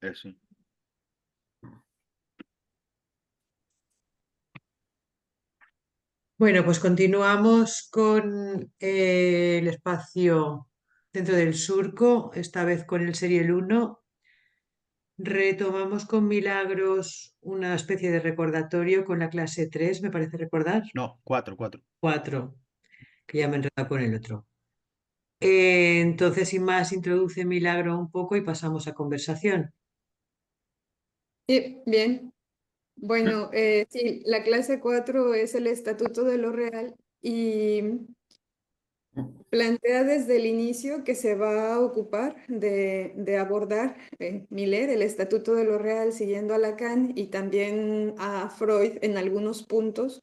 Eso. Bueno, pues continuamos con el espacio dentro del surco, esta vez con el serial 1. Retomamos con Milagros una especie de recordatorio con la clase 3, me parece recordar. No, cuatro, cuatro. 4, que ya me he enredado con el otro. Entonces, sin más, introduce Milagro un poco y pasamos a conversación. Sí, bien. Bueno, sí, la clase 4 es el Estatuto de lo Real y plantea desde el inicio que se va a ocupar de abordar Miller, el Estatuto de lo Real, siguiendo a Lacan y también a Freud en algunos puntos,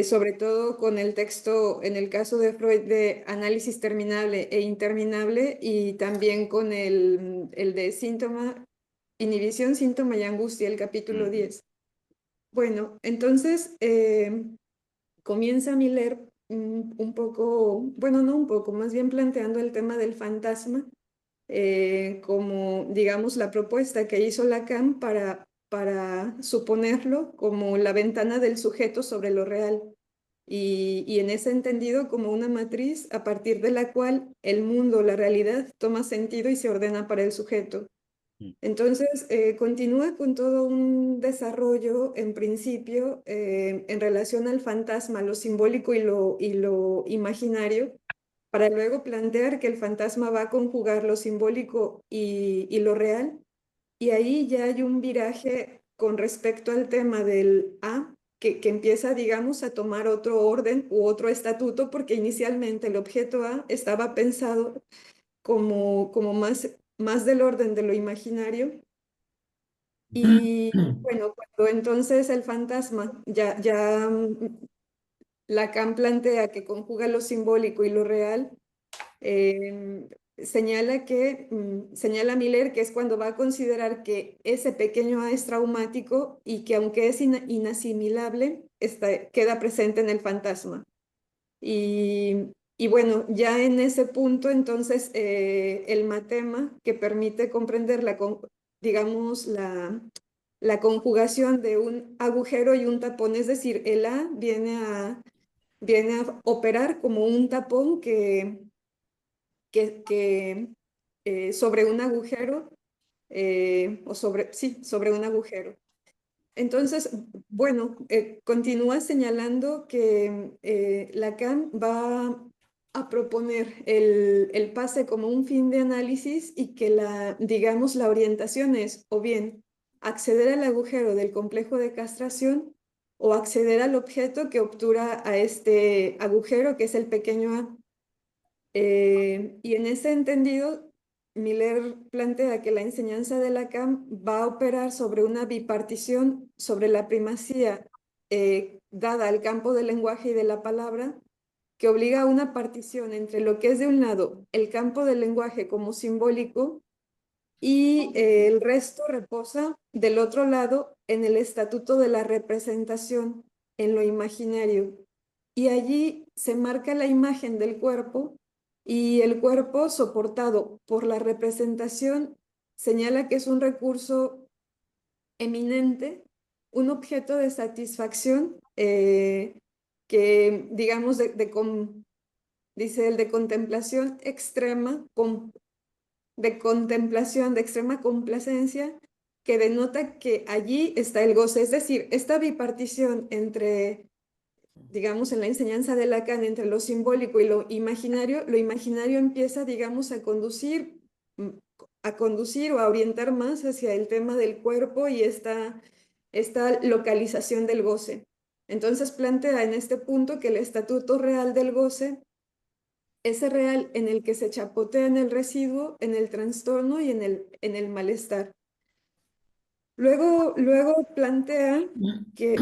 sobre todo con el texto, en el caso de Freud, de análisis terminable e interminable y también con el de síntoma, inhibición, síntoma y angustia, el capítulo Ujú. 10. Bueno, entonces comienza Miller un poco, bueno, no un poco, más bien planteando el tema del fantasma como, digamos, la propuesta que hizo Lacan para suponerlo como la ventana del sujeto sobre lo real. Y en ese entendido como una matriz a partir de la cual el mundo, la realidad, toma sentido y se ordena para el sujeto. Mm. Entonces, continúa con todo un desarrollo, en principio, en relación al fantasma, lo simbólico y lo imaginario, para luego plantear que el fantasma va a conjugar lo simbólico y lo real. Y ahí ya hay un viraje con respecto al tema del A, que empieza, digamos, a tomar otro orden u otro estatuto, porque inicialmente el objeto A estaba pensado como más del orden de lo imaginario. Y bueno, cuando entonces el fantasma Lacan plantea que conjuga lo simbólico y lo real, señala Miller que es cuando va a considerar que ese pequeño A es traumático y que aunque es inasimilable, queda presente en el fantasma. Y bueno, ya en ese punto, entonces, el matema que permite comprender digamos, la conjugación de un agujero y un tapón, es decir, el A viene a operar como un tapón que sobre un agujero, sí, sobre un agujero. Entonces, bueno, continúa señalando que Lacan va a proponer el pase como un fin de análisis y que digamos, la orientación es o bien acceder al agujero del complejo de castración o acceder al objeto que obtura a este agujero, que es el pequeño a. Y en ese entendido, Miller plantea que la enseñanza de Lacan va a operar sobre una bipartición, sobre la primacía dada al campo del lenguaje y de la palabra, que obliga a una partición entre lo que es de un lado el campo del lenguaje como simbólico y el resto reposa del otro lado en el estatuto de la representación, en lo imaginario. Y allí se marca la imagen del cuerpo y el cuerpo soportado por la representación señala que es un recurso eminente, un objeto de satisfacción que, digamos, dice el de contemplación extrema, de contemplación, de extrema complacencia, que denota que allí está el goce. Es decir, esta bipartición entre, digamos, en la enseñanza de Lacan, entre lo simbólico y lo imaginario empieza, digamos, mm, a conducir o a orientar más hacia el tema del cuerpo y esta localización del goce. Entonces plantea en este punto que el estatuto real del goce, ese real en el que se chapotea en el residuo, en el trastorno y en el malestar. Luego plantea que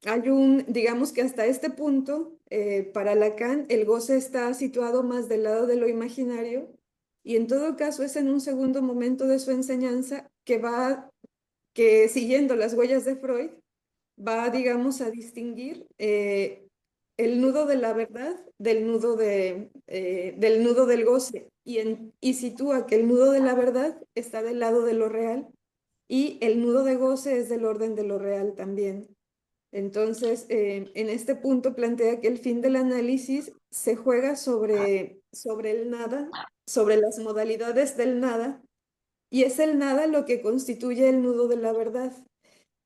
hay digamos que hasta este punto, para Lacan, el goce está situado más del lado de lo imaginario y en todo caso es en un segundo momento de su enseñanza que siguiendo las huellas de Freud, va, digamos, a distinguir el nudo de la verdad del nudo del goce. y sitúa que el nudo de la verdad está del lado de lo real y el nudo de goce es del orden de lo real también. Entonces, en este punto plantea que el fin del análisis se juega sobre el nada, sobre las modalidades del nada, y es el nada lo que constituye el nudo de la verdad.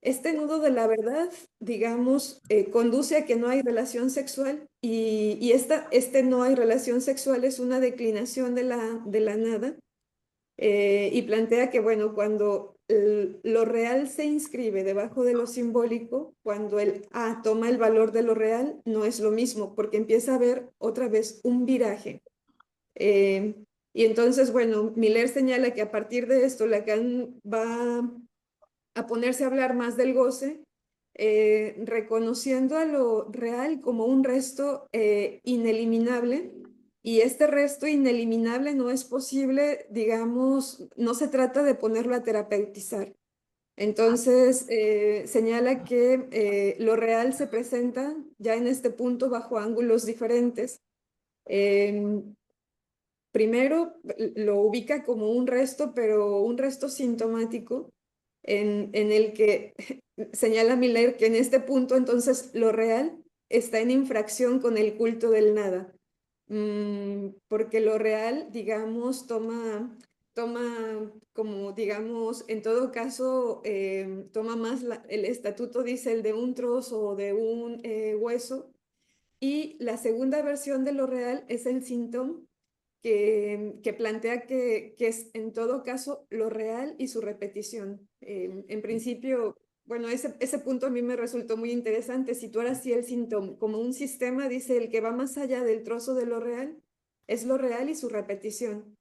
Este nudo de la verdad, digamos, conduce a que no hay relación sexual y este no hay relación sexual es una declinación de la nada y plantea que, bueno, cuando lo real se inscribe debajo de lo simbólico, cuando el A toma el valor de lo real, no es lo mismo, porque empieza a haber otra vez un viraje. Eh, y entonces, bueno, Miller señala que a partir de esto Lacan va a ponerse a hablar más del goce, reconociendo a lo real como un resto ineliminable. Y este resto ineliminable no es posible, digamos, no se trata de ponerlo a terapeutizar. Entonces, señala que lo real se presenta ya en este punto bajo ángulos diferentes. Em, Primero lo ubica como un resto, pero un resto sintomático, en el que señala Miller que en este punto entonces lo real está en infracción con el culto del nada. Porque lo real, digamos, toma como, digamos, en todo caso, toma más el estatuto, dice, el de un trozo o de un hueso, y la segunda versión de lo real es el síntoma que plantea que es en todo caso lo real y su repetición. En principio, bueno, ese punto a mí me resultó muy interesante. Situar así el síntoma como un sistema, dice, el que va más allá del trozo de lo real, es lo real y su repetición.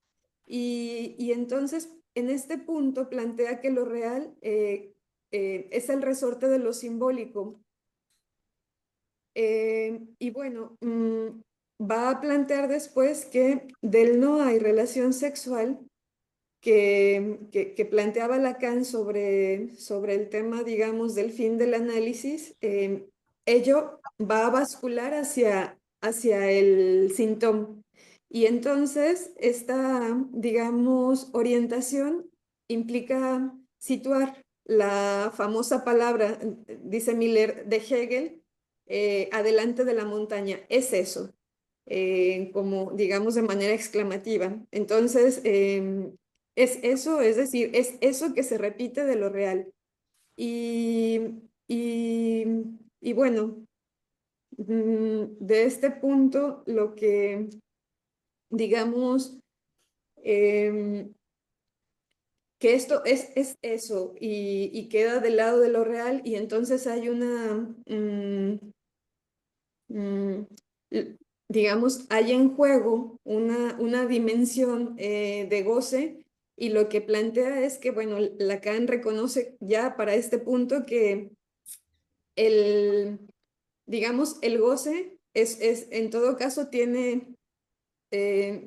Y entonces, en este punto plantea que lo real es el resorte de lo simbólico. Y bueno, va a plantear después que del no hay relación sexual que planteaba Lacan sobre el tema, digamos, del fin del análisis, ello va a bascular hacia el síntoma. Y entonces esta, digamos, orientación implica situar la famosa palabra, dice Miller, de Hegel, adelante de la montaña. Es eso, como digamos de manera exclamativa. Entonces, es eso, es decir, es eso que se repite de lo real. Y, y, y bueno, de este punto, lo que, digamos, em, que esto es eso y queda del lado de lo real y entonces hay una, mm, digamos, hay en juego una dimensión de goce y lo que plantea es que, bueno, Lacan reconoce ya para este punto que el, digamos, el goce en todo caso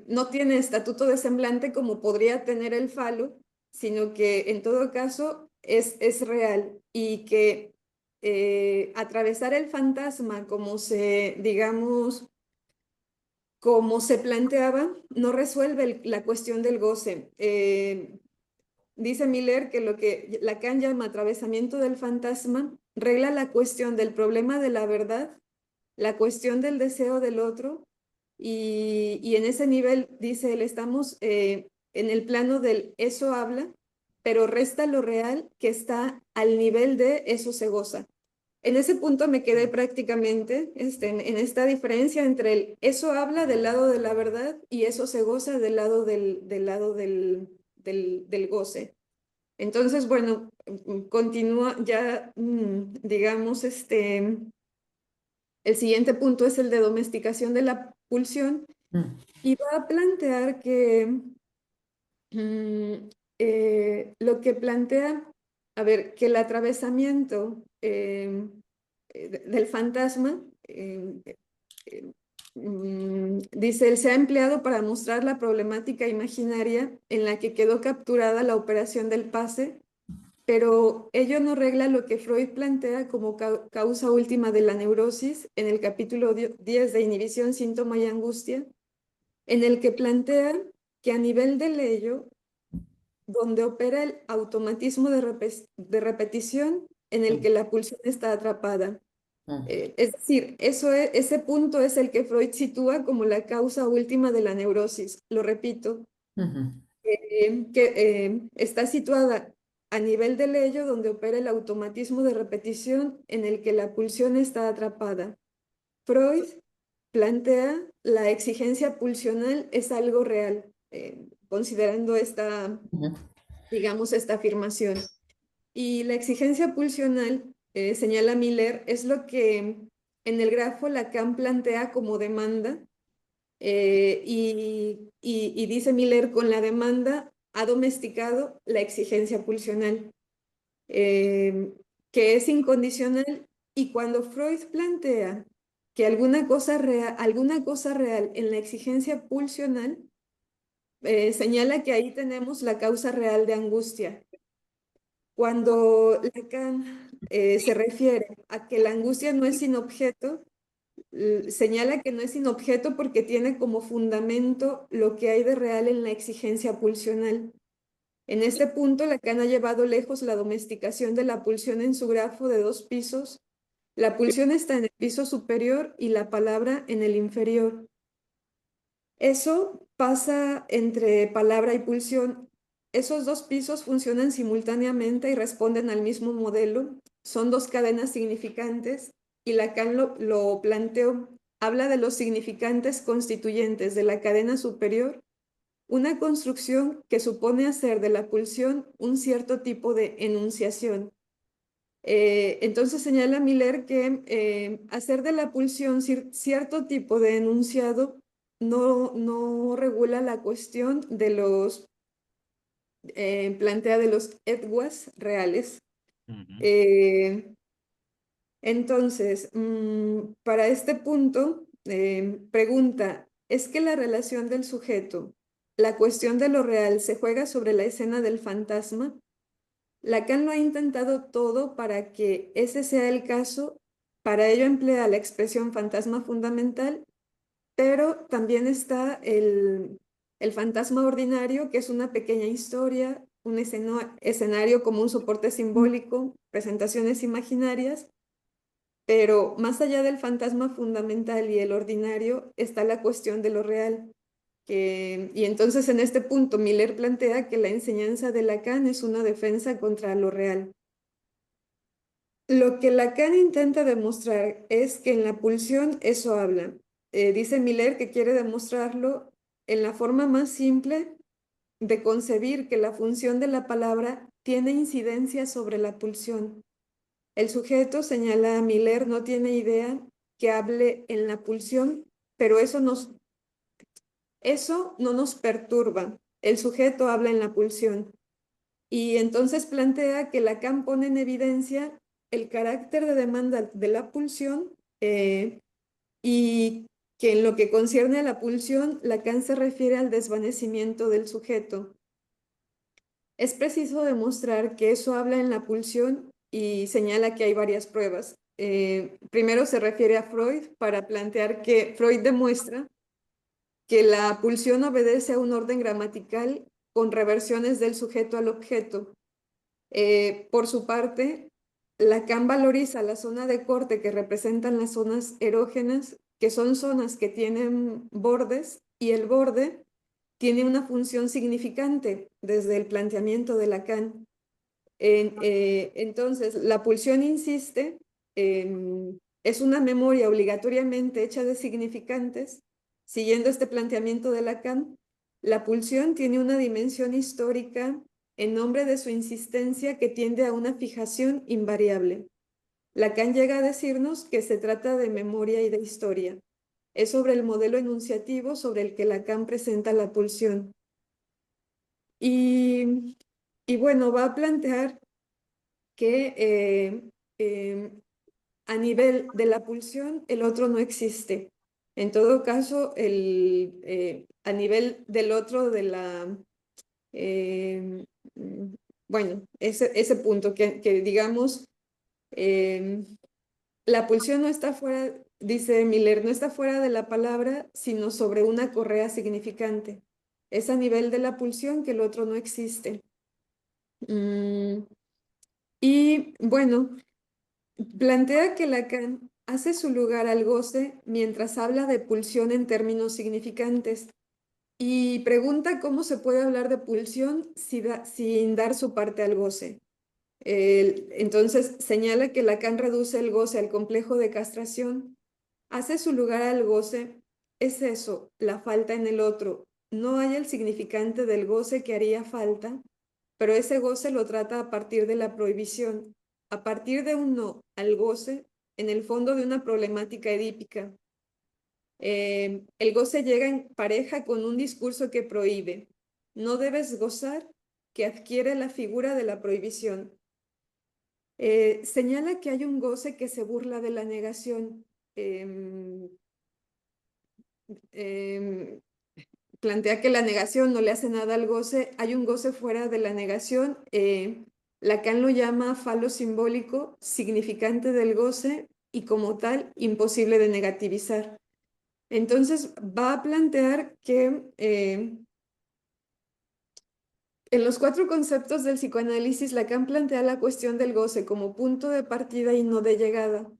no tiene estatuto de semblante como podría tener el falo, sino que en todo caso es real y que atravesar el fantasma digamos, como se planteaba, no resuelve la cuestión del goce. Dice Miller que lo que Lacan llama atravesamiento del fantasma regla la cuestión del problema de la verdad, la cuestión del deseo del otro, y en ese nivel, dice él, estamos en el plano del eso habla, pero resta lo real que está al nivel de eso se goza. En ese punto me quedé prácticamente en esta diferencia entre el eso habla del lado de la verdad y eso se goza del lado del goce. Entonces, bueno, continúa ya, digamos, el siguiente punto es el de domesticación de la pulsión Mm. y va a plantear que mm, lo que plantea, a ver, que el atravesamiento del fantasma, dice él, se ha empleado para mostrar la problemática imaginaria en la que quedó capturada la operación del pase, pero ello no regla lo que Freud plantea como causa última de la neurosis en el capítulo 10 de Inhibición, Síntoma y Angustia, en el que plantea que a nivel del ello, donde opera el automatismo de repetición en el que la pulsión está atrapada. Es decir, ese punto es el que Freud sitúa como la causa última de la neurosis. Lo repito, está situada a nivel del ello donde opera el automatismo de repetición en el que la pulsión está atrapada. Freud plantea la exigencia pulsional es algo real, considerando esta, digamos, esta afirmación. Y la exigencia pulsional, señala Miller, es lo que en el grafo Lacan plantea como demanda, y dice Miller, con la demanda ha domesticado la exigencia pulsional, eh, que es incondicional, y cuando Freud plantea que alguna cosa real en la exigencia pulsional, señala que ahí tenemos la causa real de angustia. Cuando Lacan se refiere a que la angustia no es sin objeto, señala que no es sin objeto porque tiene como fundamento lo que hay de real en la exigencia pulsional. En este punto, Lacan ha llevado lejos la domesticación de la pulsión en su grafo de 2 pisos. La pulsión está en el piso superior y la palabra en el inferior. Eso pasa entre palabra y pulsión. Esos 2 pisos funcionan simultáneamente y responden al mismo modelo. Son 2 cadenas significantes y Lacan lo planteó. Habla de los significantes constituyentes de la cadena superior, una construcción que supone hacer de la pulsión un cierto tipo de enunciación. Entonces señala Miller que hacer de la pulsión cierto tipo de enunciado no regula la cuestión de los, plantea de los edwas reales. Ujú. Eh, entonces, para este punto, pregunta, ¿es que la relación del sujeto, la cuestión de lo real, se juega sobre la escena del fantasma? Lacan lo ha intentado todo para que ese sea el caso, para ello emplea la expresión fantasma fundamental, pero también está el fantasma ordinario, que es una pequeña historia, un escenario como un soporte simbólico, presentaciones imaginarias, pero más allá del fantasma fundamental y el ordinario está la cuestión de lo real. Y entonces en este punto Miller plantea que la enseñanza de Lacan es una defensa contra lo real. Lo que Lacan intenta demostrar es que en la pulsión eso habla. Dice Miller que quiere demostrarlo en la forma más simple de concebir que la función de la palabra tiene incidencia sobre la pulsión. El sujeto, señala Miller, no tiene idea que hable en la pulsión, pero eso no nos perturba. El sujeto habla en la pulsión. Y entonces plantea que Lacan pone en evidencia el carácter de demanda de la pulsión, y que en lo que concierne a la pulsión, Lacan se refiere al desvanecimiento del sujeto. Es preciso demostrar que eso habla en la pulsión y señala que hay varias pruebas. Primero se refiere a Freud para plantear que Freud demuestra que la pulsión obedece a un orden gramatical con reversiones del sujeto al objeto. Por su parte, Lacan valoriza la zona de corte que representan las zonas erógenas, que son zonas que tienen bordes, y el borde tiene una función significante desde el planteamiento de Lacan. Entonces, la pulsión insiste, es una memoria obligatoriamente hecha de significantes. Siguiendo este planteamiento de Lacan, la pulsión tiene una dimensión histórica en nombre de su insistencia que tiende a una fijación invariable. Lacan llega a decirnos que se trata de memoria y de historia. Es sobre el modelo enunciativo sobre el que Lacan presenta la pulsión. Y bueno, va a plantear que a nivel de la pulsión el otro no existe. En todo caso, a nivel del otro de la... eh, mm, bueno, ese punto que digamos, eh, la pulsión no está fuera, dice Miller, no está fuera de la palabra, sino sobre una correa significante. Es a nivel de la pulsión que el otro no existe. Mm, y bueno, plantea que Lacan hace su lugar al goce mientras habla de pulsión en términos significantes y pregunta cómo se puede hablar de pulsión sin dar su parte al goce. Entonces señala que Lacan reduce el goce al complejo de castración, hace su lugar al goce, es eso, la falta en el otro. No hay el significante del goce que haría falta, pero ese goce lo trata a partir de la prohibición, a partir de un no al goce, en el fondo de una problemática edípica. El goce llega en pareja con un discurso que prohíbe. No debes gozar, que adquiere la figura de la prohibición. Señala que hay un goce que se burla de la negación. Em, em, Plantea que la negación no le hace nada al goce. Hay un goce fuera de la negación. Lacan lo llama falo simbólico, significante del goce y como tal imposible de negativizar. Entonces va a plantear que en los cuatro conceptos del psicoanálisis, Lacan plantea la cuestión del goce como punto de partida y no de llegada.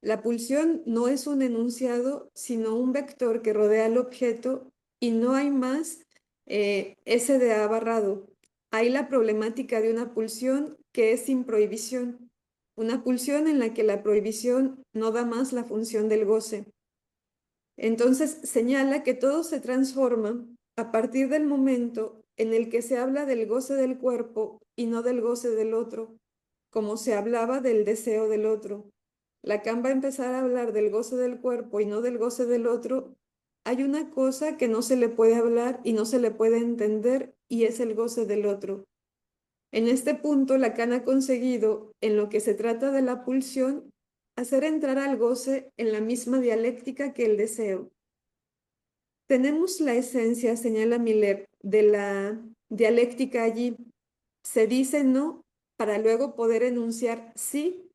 La pulsión no es un enunciado, sino un vector que rodea al objeto y no hay más S de A barrado. Hay la problemática de una pulsión que es sin prohibición, una pulsión en la que la prohibición no da más la función del goce. Entonces señala que todo se transforma a partir del momento en el que se habla del goce del cuerpo y no del goce del otro, como se hablaba del deseo del otro. Lacan va a empezar a hablar del goce del cuerpo y no del goce del otro. Hay una cosa que no se le puede hablar y no se le puede entender y es el goce del otro. En este punto, Lacan ha conseguido, en lo que se trata de la pulsión, hacer entrar al goce en la misma dialéctica que el deseo. Tenemos la esencia, señala Miller, de la dialéctica allí. Se dice no para luego poder enunciar sí,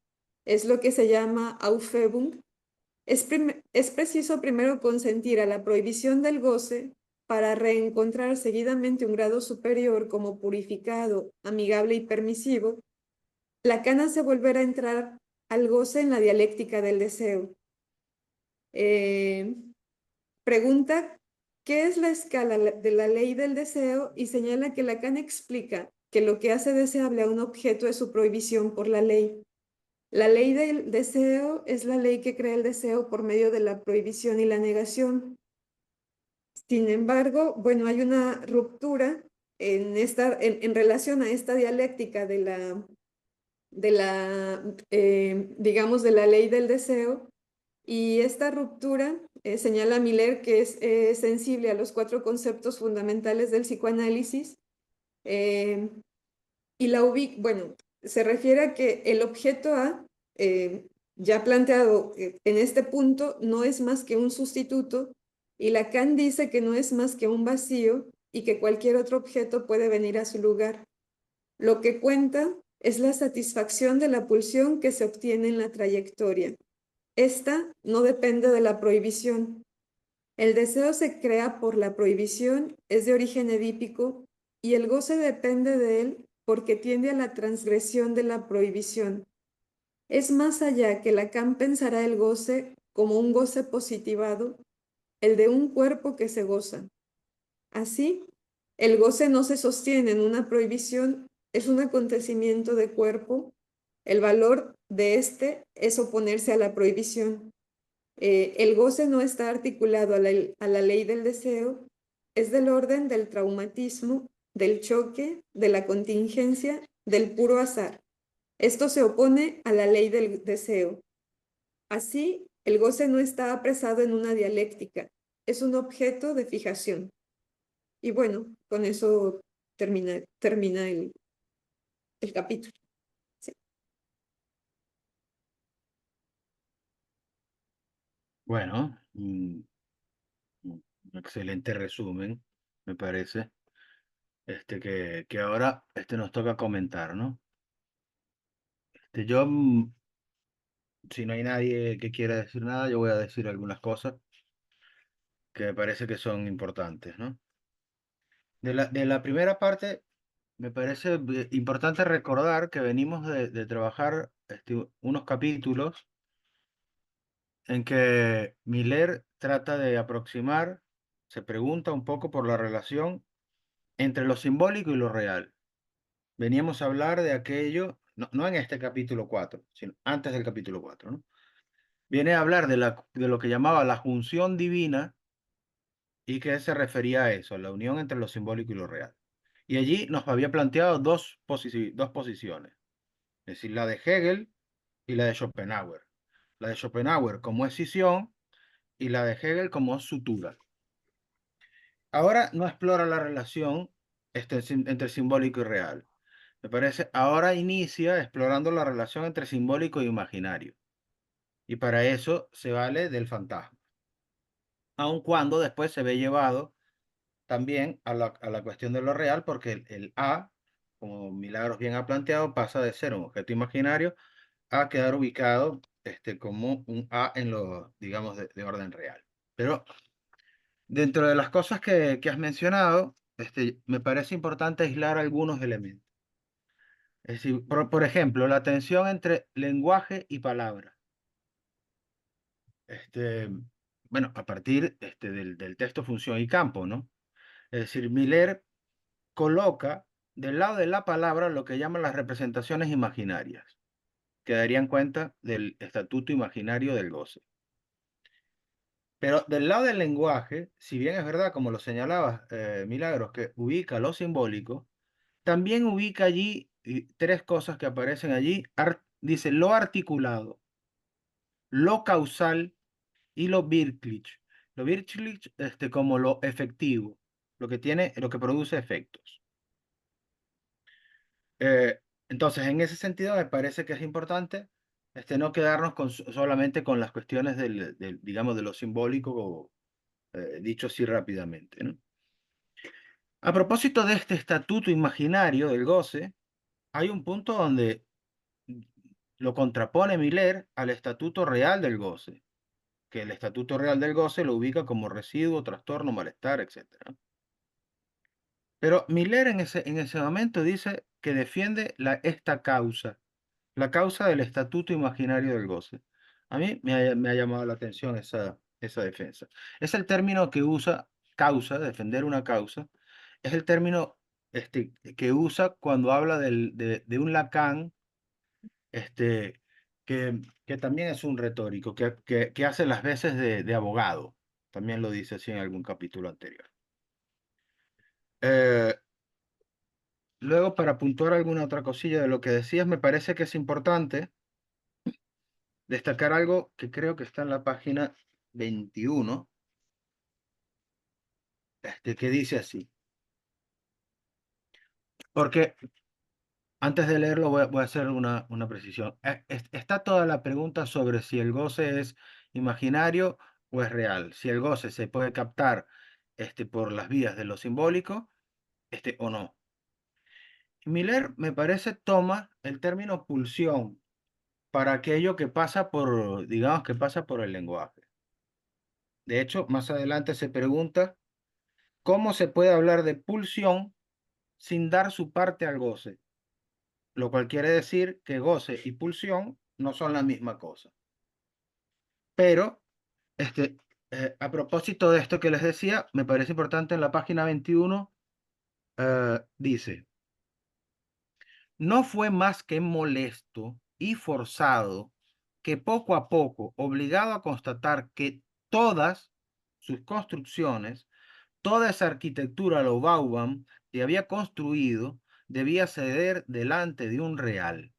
es lo que se llama Aufhebung. Es preciso primero consentir a la prohibición del goce para reencontrar seguidamente un grado superior como purificado, amigable y permisivo. Lacan hace volver a entrar al goce en la dialéctica del deseo. Eh, Pregunta qué es la escala de la ley del deseo y señala que Lacan explica que lo que hace deseable a un objeto es su prohibición por la ley. La ley del deseo es la ley que crea el deseo por medio de la prohibición y la negación. Sin embargo, bueno, hay una ruptura en relación a esta dialéctica digamos, de la ley del deseo. Y esta ruptura, señala Miller, que es sensible a los cuatro conceptos fundamentales del psicoanálisis, eh, y la ubica, bueno, se refiere a que el objeto A, ya planteado en este punto, no es más que un sustituto, y Lacan dice que no es más que un vacío y que cualquier otro objeto puede venir a su lugar. Lo que cuenta es la satisfacción de la pulsión que se obtiene en la trayectoria. Esta no depende de la prohibición. El deseo se crea por la prohibición, es de origen edípico y el goce depende de él porque tiende a la transgresión de la prohibición. Es más allá que Lacan pensará el goce como un goce positivado, el de un cuerpo que se goza. Así, el goce no se sostiene en una prohibición, es un acontecimiento de cuerpo. El valor de este es oponerse a la prohibición. El goce no está articulado a la ley del deseo, es del orden del traumatismo, del choque, de la contingencia, del puro azar. Esto se opone a la ley del deseo. Así, el goce no está apresado en una dialéctica, es un objeto de fijación. Y bueno, con eso termina el capítulo. Sí. Bueno, un excelente resumen, me parece. Que ahora nos toca comentar, ¿no? Yo, si no hay nadie que quiera decir nada, yo voy a decir algunas cosas que me parece que son importantes, ¿no? de la primera parte, me parece importante recordar que venimos de trabajar unos capítulos en que Miller trata de aproximar, se pregunta un poco por la relación entre lo simbólico y lo real. Veníamos a hablar de aquello, no en este capítulo 4 sino antes del capítulo 4, ¿no? Viene a hablar de lo que llamaba la junción divina y que se refería a eso, a la unión entre lo simbólico y lo real. Y allí nos había planteado dos posiciones, es decir, la de Hegel y la de Schopenhauer. La de Schopenhauer como escisión y la de Hegel como sutura. Ahora no explora la relación entre simbólico y real. Me parece, ahora inicia explorando la relación entre simbólico y imaginario. Y para eso se vale del fantasma. Aun cuando después se ve llevado también a la cuestión de lo real, porque el A, como Milagros bien ha planteado, pasa de ser un objeto imaginario a quedar ubicado como un A en lo, digamos, de orden real. Pero dentro de las cosas que has mencionado, me parece importante aislar algunos elementos. Es decir, por ejemplo, la tensión entre lenguaje y palabra. Este, bueno, a partir del texto función y campo, ¿no? Es decir, Miller coloca del lado de la palabra lo que llaman las representaciones imaginarias, que darían cuenta del estatuto imaginario del goce. Pero del lado del lenguaje, si bien es verdad, como lo señalabas, Milagros, que ubica lo simbólico, también ubica allí tres cosas que aparecen allí. Dice lo articulado, lo causal y lo wirklich. Lo wirklich como lo efectivo, lo que produce efectos. Eh, entonces, en ese sentido, me parece que es importante no quedarnos solamente con las cuestiones digamos, de lo simbólico, dicho así rápidamente, ¿no? A propósito de este estatuto imaginario del goce, hay un punto donde lo contrapone Miller al estatuto real del goce, que el estatuto real del goce lo ubica como residuo, trastorno, malestar, etc. Pero Miller en ese momento dice que defiende esta causa, la causa del estatuto imaginario del goce. A mí me ha llamado la atención esa defensa. Es el término que usa causa, defender una causa, es el término que usa cuando habla de un Lacan este, que también es un retórico, que hace las veces de abogado. También lo dice así en algún capítulo anterior. Eh, Luego, para puntuar alguna otra cosilla de lo que decías, me parece que es importante destacar algo que creo que está en la página 21, que dice así. Porque antes de leerlo voy a hacer una precisión. Está toda la pregunta sobre si el goce es imaginario o es real. Si el goce se puede captar por las vías de lo simbólico o no. Miller, me parece, toma el término pulsión para aquello que pasa por, digamos, que pasa por el lenguaje. De hecho, más adelante se pregunta cómo se puede hablar de pulsión sin dar su parte al goce, lo cual quiere decir que goce y pulsión no son la misma cosa. Pero, a propósito de esto que les decía, me parece importante en la página 21, dice, no fue más que molesto y forzado que poco a poco, obligado a constatar que todas sus construcciones, toda esa arquitectura lo Bauman que había construido, debía ceder delante de un real.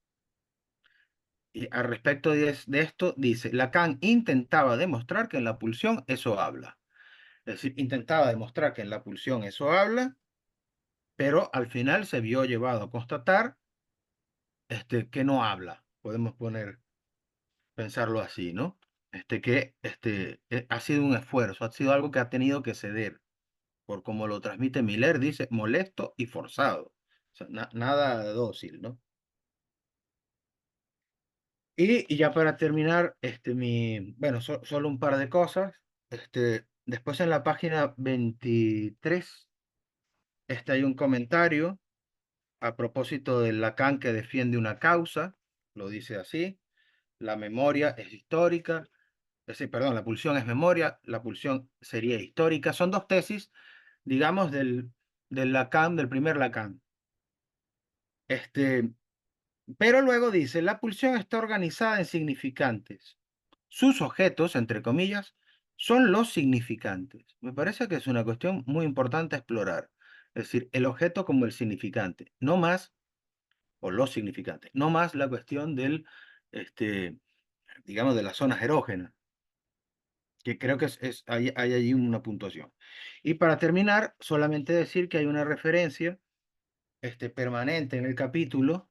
Y al respecto de esto, dice, Lacan intentaba demostrar que en la pulsión eso habla. Es decir, intentaba demostrar que en la pulsión eso habla, pero al final se vio llevado a constatar que no habla. Podemos pensarlo así, ¿no? Ha sido un esfuerzo, ha sido algo que ha tenido que ceder, por como lo transmite Miller, dice, molesto y forzado. O sea, nada dócil, ¿no? Y ya para terminar, bueno, solo un par de cosas. Después en la página 23 Hay un comentario a propósito de Lacan que defiende una causa, lo dice así: la memoria es histórica, perdón, la pulsión es memoria, la pulsión sería histórica. Son dos tesis, digamos, del Lacan, del primer Lacan. Pero luego dice, la pulsión está organizada en significantes. Sus objetos, entre comillas, son los significantes. Me parece que es una cuestión muy importante a explorar. Es decir, el objeto como el significante, no más, o los significantes, no más la cuestión del, digamos, de las zonas erógenas, que creo que hay allí una puntuación. Y para terminar, solamente decir que hay una referencia permanente en el capítulo,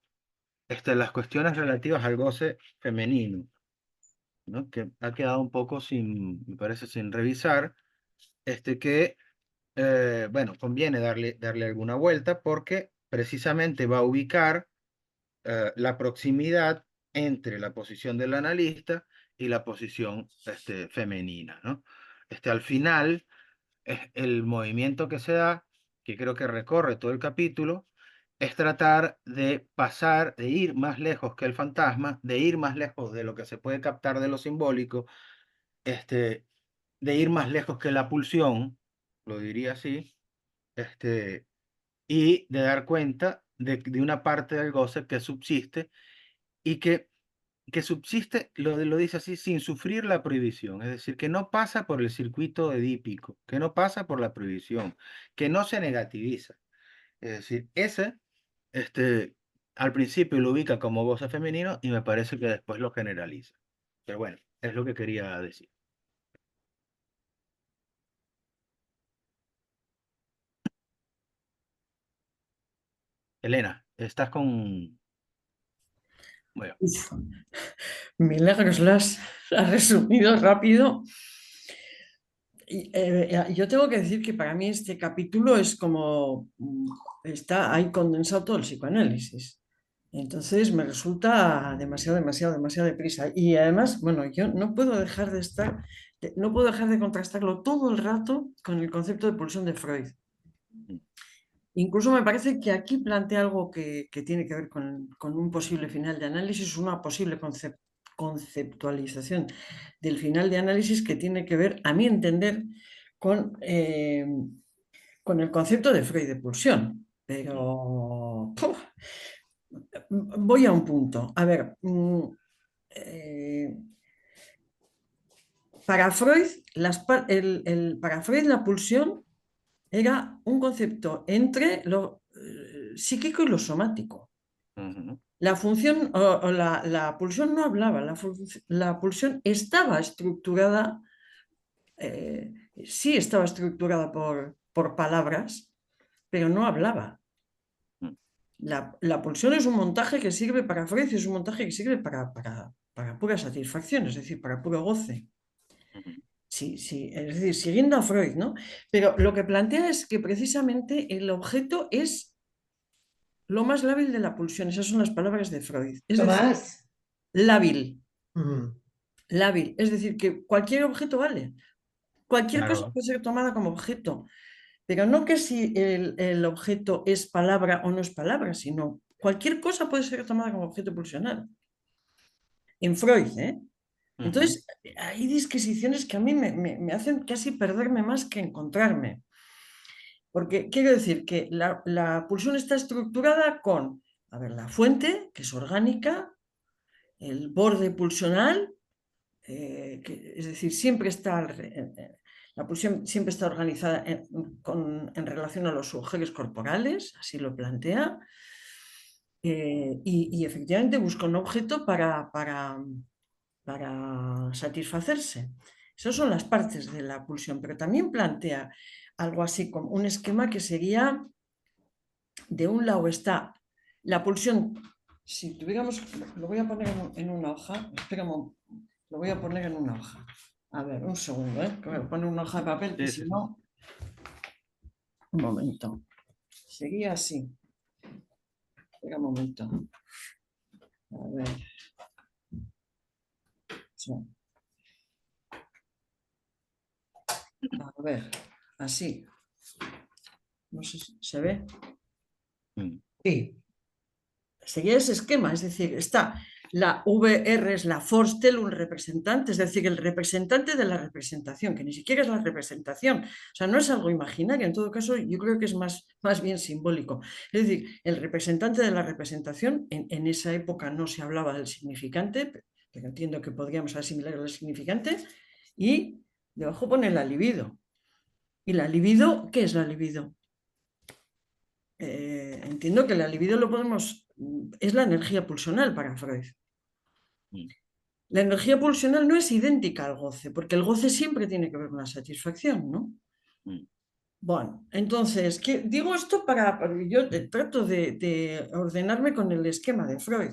las cuestiones relativas al goce femenino, ¿no? Que ha quedado un poco sin, me parece, sin revisar, que, bueno, conviene darle alguna vuelta porque precisamente va a ubicar la proximidad entre la posición del analista y la posición femenina, ¿no? Al final, el movimiento que se da, que creo que recorre todo el capítulo, es tratar de pasar, de ir más lejos que el fantasma, de ir más lejos de lo que se puede captar de lo simbólico, de ir más lejos que la pulsión, lo diría así, y de dar cuenta de una parte del goce que subsiste y que subsiste, lo dice así, sin sufrir la prohibición, es decir, que no pasa por el circuito edípico, que no pasa por la prohibición, que no se negativiza. Es decir, al principio lo ubica como goce femenino y me parece que después lo generaliza. Pero bueno, es lo que quería decir. Elena, estás con... Bueno, Uf, milagros, las resumido rápido. Yo tengo que decir que para mí este capítulo es como está ahí condensado todo el psicoanálisis. Entonces me resulta demasiado deprisa. Y además, bueno, yo no puedo dejar de no puedo dejar de contrastarlo todo el rato con el concepto de pulsión de Freud. Incluso me parece que aquí plantea algo que tiene que ver con un posible final de análisis, una posible conceptualización del final de análisis que tiene que ver, a mi entender, con el concepto de Freud de pulsión. Pero voy a un punto. A ver, para Freud, para Freud la pulsión era un concepto entre lo psíquico y lo somático. ujú, La función o la pulsión no hablaba, la pulsión estaba estructurada, sí estaba estructurada por palabras, pero no hablaba. mm, La pulsión es un montaje que sirve para Freud, es un montaje que sirve para pura satisfacción, es decir, para puro goce. ujú, Sí, sí, es decir, siguiendo a Freud, ¿no? Pero lo que plantea es que precisamente el objeto es lo más lábil de la pulsión. Esas son las palabras de Freud. Es decir, Tomás. lábil, Mm. lábil. Es decir, que cualquier objeto vale. Cualquier cosa claro. puede ser tomada como objeto. Pero no que si el objeto es palabra o no es palabra, sino cualquier cosa puede ser tomada como objeto pulsional. En Freud, ¿eh? Ujú, Entonces, hay disquisiciones que a mí me hacen casi perderme más que encontrarme. Porque quiero decir que la pulsión está estructurada con, a ver, la fuente, que es orgánica, el borde pulsional, es decir, siempre está, la pulsión siempre está organizada en relación a los sujetos corporales, así lo plantea, y efectivamente busca un objeto para satisfacerse. Esas son las partes de la pulsión, pero también plantea algo así como un esquema que sería, de un lado está la pulsión, si tuviéramos, lo voy a poner en una hoja, espera lo voy a poner en una hoja. A ver, un segundo, que voy a poner una hoja de papel que sí, si sí, sí. no, un momento, sería así. Espera un momento. A ver. Sí. A ver, así. No sé si se ve. Mm, Sí, Seguía ese esquema, es decir, está la VR, es la Vorstellung representante, es decir, el representante de la representación, que ni siquiera es la representación, o sea, no es algo imaginario, en todo caso yo creo que es más bien simbólico. Es decir, el representante de la representación, en esa época no se hablaba del significante, pero entiendo que podríamos asimilar el significante, y debajo pone la libido. ¿Y la libido? ¿Qué es la libido? Entiendo que la libido es la energía pulsional para Freud. mm, La energía pulsional no es idéntica al goce, porque el goce siempre tiene que ver con la satisfacción, ¿no? mm, Bueno, entonces, digo esto yo trato de ordenarme con el esquema de Freud.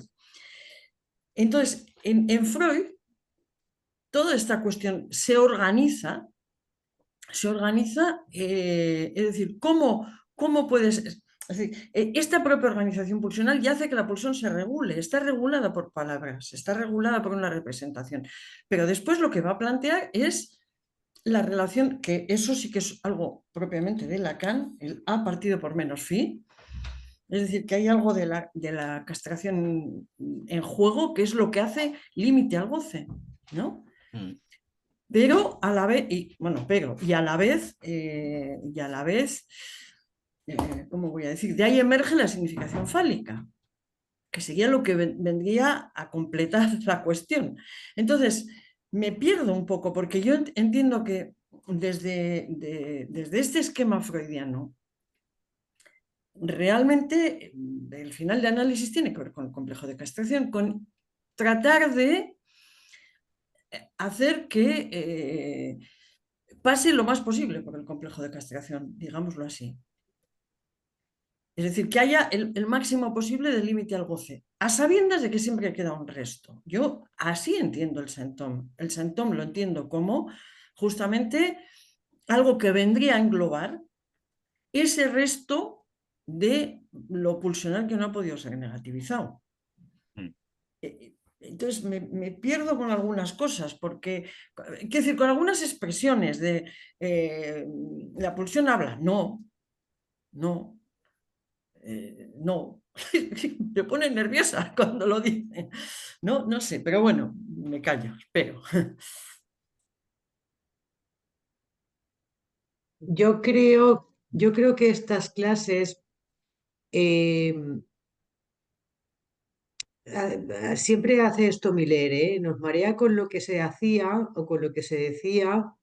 Entonces, en Freud, toda esta cuestión se organiza, es decir, ¿cómo puedes... Es decir, esta propia organización pulsional ya hace que la pulsión se regule, está regulada por palabras, está regulada por una representación. Pero después lo que va a plantear es la relación, que eso sí que es algo propiamente de Lacan, el A partido por menos phi, es decir, que hay algo de la castración en juego, que es lo que hace límite al goce, ¿no? mm, Pero a la vez, y a la vez, ¿cómo voy a decir? De ahí emerge la significación fálica, que sería lo que vendría a completar la cuestión. Entonces, me pierdo un poco, porque yo entiendo que desde este esquema freudiano, realmente el final de análisis tiene que ver con el complejo de castración, con tratar de hacer que pase lo más posible por el complejo de castración, digámoslo así. Es decir, que haya el máximo posible de límite al goce, a sabiendas de que siempre queda un resto. Yo así entiendo el symptôme. El symptôme lo entiendo como justamente algo que vendría a englobar ese resto de lo pulsional que no ha podido ser negativizado. mm, Entonces me pierdo con algunas cosas, porque, quiero decir, con algunas expresiones de la pulsión habla, no, no, me pone nerviosa cuando lo dice. No sé, pero bueno, me callo, espero. yo creo que estas clases eh, siempre hace esto Miller, ¿eh? Nos marea con lo que se hacía o con lo que se decía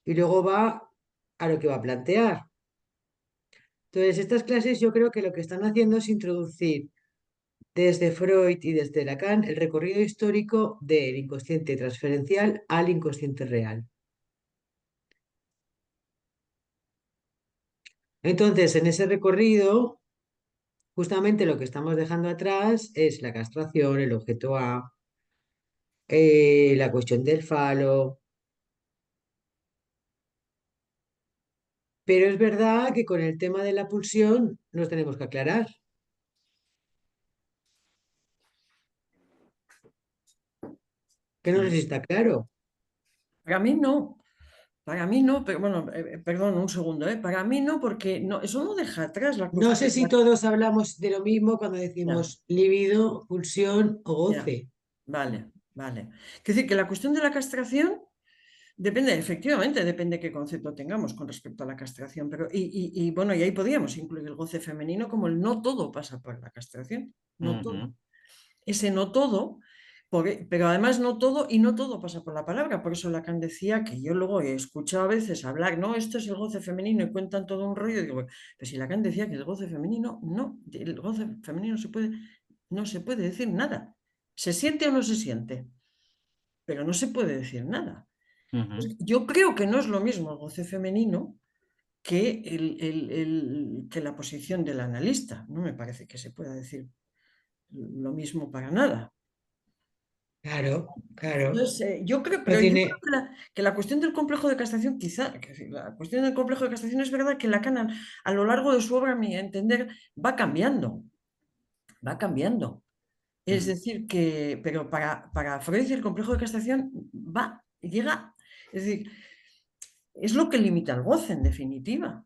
y luego va a lo que va a plantear. Entonces, estas clases yo creo que lo que están haciendo es introducir desde Freud y desde Lacan el recorrido histórico del inconsciente transferencial al inconsciente real. Entonces, en ese recorrido, justamente lo que estamos dejando atrás es la castración, el objeto A, la cuestión del falo. Pero es verdad que con el tema de la pulsión nos tenemos que aclarar, que no sé si mm. está claro. Para mí no, pero bueno, perdón, un segundo, para mí no, porque no, eso no deja atrás la No cuestión sé de si todos hablamos de lo mismo cuando Ya, decimos libido, pulsión o ya, goce. vale. Es decir, que la cuestión de la castración depende, efectivamente, depende qué concepto tengamos con respecto a la castración, pero bueno, y ahí podríamos incluir el goce femenino como el no todo pasa por la castración, no todo. Ujú, Ese no todo, pero además no todo y no todo pasa por la palabra, por eso Lacan decía que yo luego he escuchado a veces hablar, no, esto es el goce femenino y cuentan todo un rollo, y digo, pero si Lacan decía que el goce femenino, no, el goce femenino no se puede decir nada, se siente o no se siente, pero no se puede decir nada. ujú, Yo creo que no es lo mismo el goce femenino que, que la posición del analista. No me parece que se pueda decir lo mismo para nada. Claro, claro. Entonces, yo creo, No pero yo creo tiene, que la cuestión del complejo de castración, quizá, que decir, la cuestión del complejo de castración es verdad que Lacan a lo largo de su obra, a mi entender, va cambiando, va cambiando. Es mm, decir, pero para Freud el complejo de castración llega, es decir, es lo que limita el goce, en definitiva.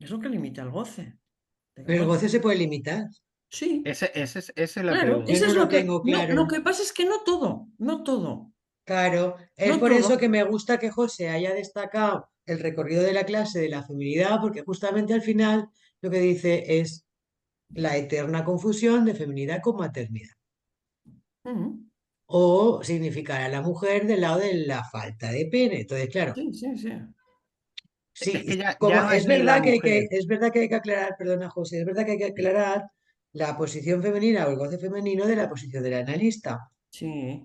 Es lo que limita el goce. Pero Pero el bueno, goce se puede limitar. sí, Esa es la claro, Yo eso pregunta. no es lo lo que... tengo No, lo claro. que pasa es que no todo, no todo, Claro, es no por eso todo. que me gusta que José haya destacado el recorrido de la clase de la feminidad, porque justamente al final lo que dice es la eterna confusión de feminidad con maternidad. Ujú. O significar a la mujer del lado de la falta de pene. Entonces, claro, Sí, sí, sí. Es que sí, ya como no es ni la mujer. es verdad que hay que aclarar, perdona José, es verdad que hay que aclarar la posición femenina o el goce femenino de la posición del analista. Sí,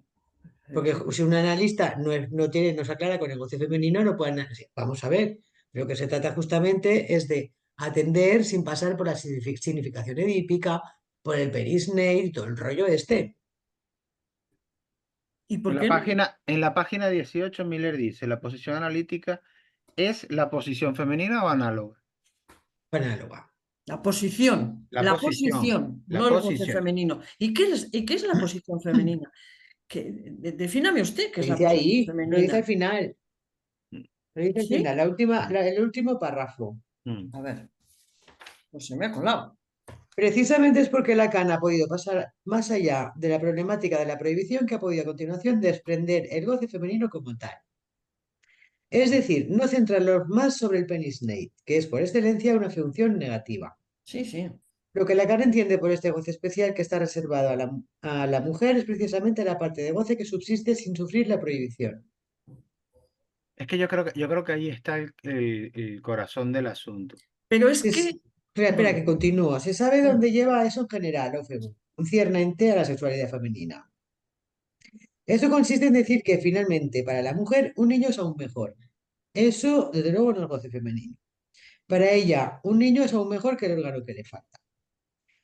Porque si un analista no se aclara con el goce femenino, no puede vamos a ver. Lo que se trata justamente es de atender sin pasar por la significación edípica, por el perisneil y todo el rollo este. ¿y por qué? En la página 18 Miller dice, la posición analítica es la posición femenina o análoga. Análoga. La posición, la no el goce posición. femenino. ¿Y qué es la posición femenina? Defíname usted qué Lo es la dice posición ahí, lo dice al femenina. final, lo dice al ¿Sí? final, el último párrafo. Mm. A ver, pues se me ha colado. Precisamente es porque Lacan ha podido pasar más allá de la problemática de la prohibición que ha podido a continuación desprender el goce femenino como tal. Es decir, no centrarlo más sobre el penisnate, que es por excelencia una función negativa. Sí, sí. Lo que Lacan entiende por este goce especial que está reservado a la mujer es precisamente la parte de goce que subsiste sin sufrir la prohibición. Es que yo creo que ahí está el corazón del asunto. Pero es Es- que, espera, bueno, que continúa. Se sabe sí, dónde lleva eso en general, o conciernente a la sexualidad femenina. Eso consiste en decir que finalmente para la mujer un niño es aún mejor. Eso, desde luego, no es goce femenino. Para ella, un niño es aún mejor que el órgano que le falta.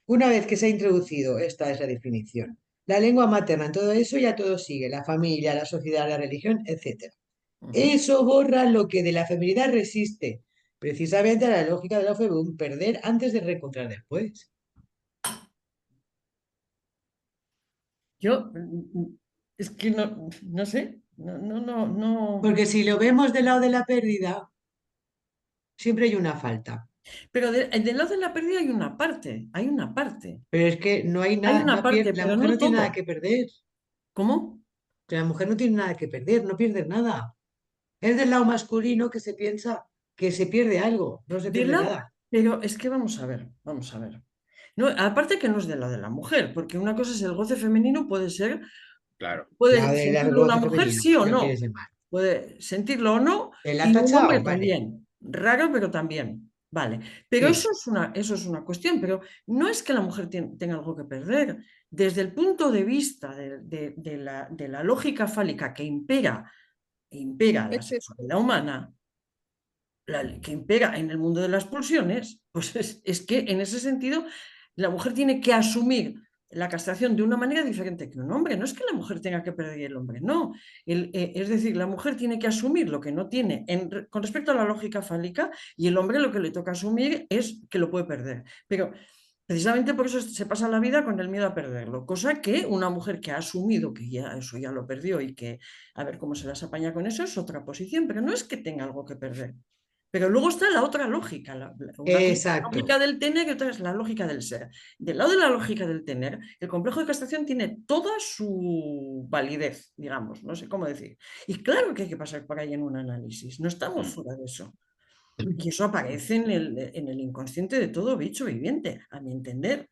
Una vez que se ha introducido, esta es la definición, la lengua materna en todo eso ya todo sigue, la familia, la sociedad, la religión, etc. ujú. Eso borra lo que de la feminidad resiste, precisamente a la lógica de la FEBUM, perder antes de reencontrar después. Yo, es que no, no sé, no, no, no, no. Porque si lo vemos del lado de la pérdida, siempre hay una falta. Pero del lado de la pérdida hay una parte, Pero es que no hay hay nada, una parte, la pero mujer no no tiene nada todo. que perder. ¿Cómo? Que la mujer no tiene nada que perder, no pierde nada. Es del lado masculino que se piensa que se pierde algo, no se Del pierde lado, nada. pero es que vamos a ver, vamos a ver. No, aparte que no es del lado de la mujer, porque una cosa es el goce femenino, Claro. La puede del sentirlo una goce mujer femenino, sí o ¿qué me quieres no, llamar? puede sentirlo o no, ¿Él ha y un hombre tachado? Vale, también. Raro, pero también. Vale. Pero sí. eso es una cuestión, pero no es que la mujer tenga algo que perder. Desde el punto de vista de la lógica fálica que impera la sexualidad humana, que impera en el mundo de las pulsiones, pues es que en ese sentido la mujer tiene que asumir la castración de una manera diferente que un hombre. No es que la mujer tenga que perder y el hombre no. Es decir, la mujer tiene que asumir lo que no tiene con respecto a la lógica fálica y el hombre lo que le toca asumir es que lo puede perder. Pero precisamente por eso se pasa la vida con el miedo a perderlo, cosa que una mujer que ha asumido que ya eso ya lo perdió y que a ver cómo se las apaña con eso es otra posición, pero no es que tenga algo que perder. Pero luego está la otra lógica. Una cosa es la Exacto. lógica del tener y otra es la lógica del ser. Del lado de la lógica del tener, el complejo de castración tiene toda su validez, digamos, no sé cómo decir. Y claro que hay que pasar por ahí en un análisis, no estamos Mm. fuera de eso. Y eso aparece en el inconsciente de todo bicho viviente, a mi entender.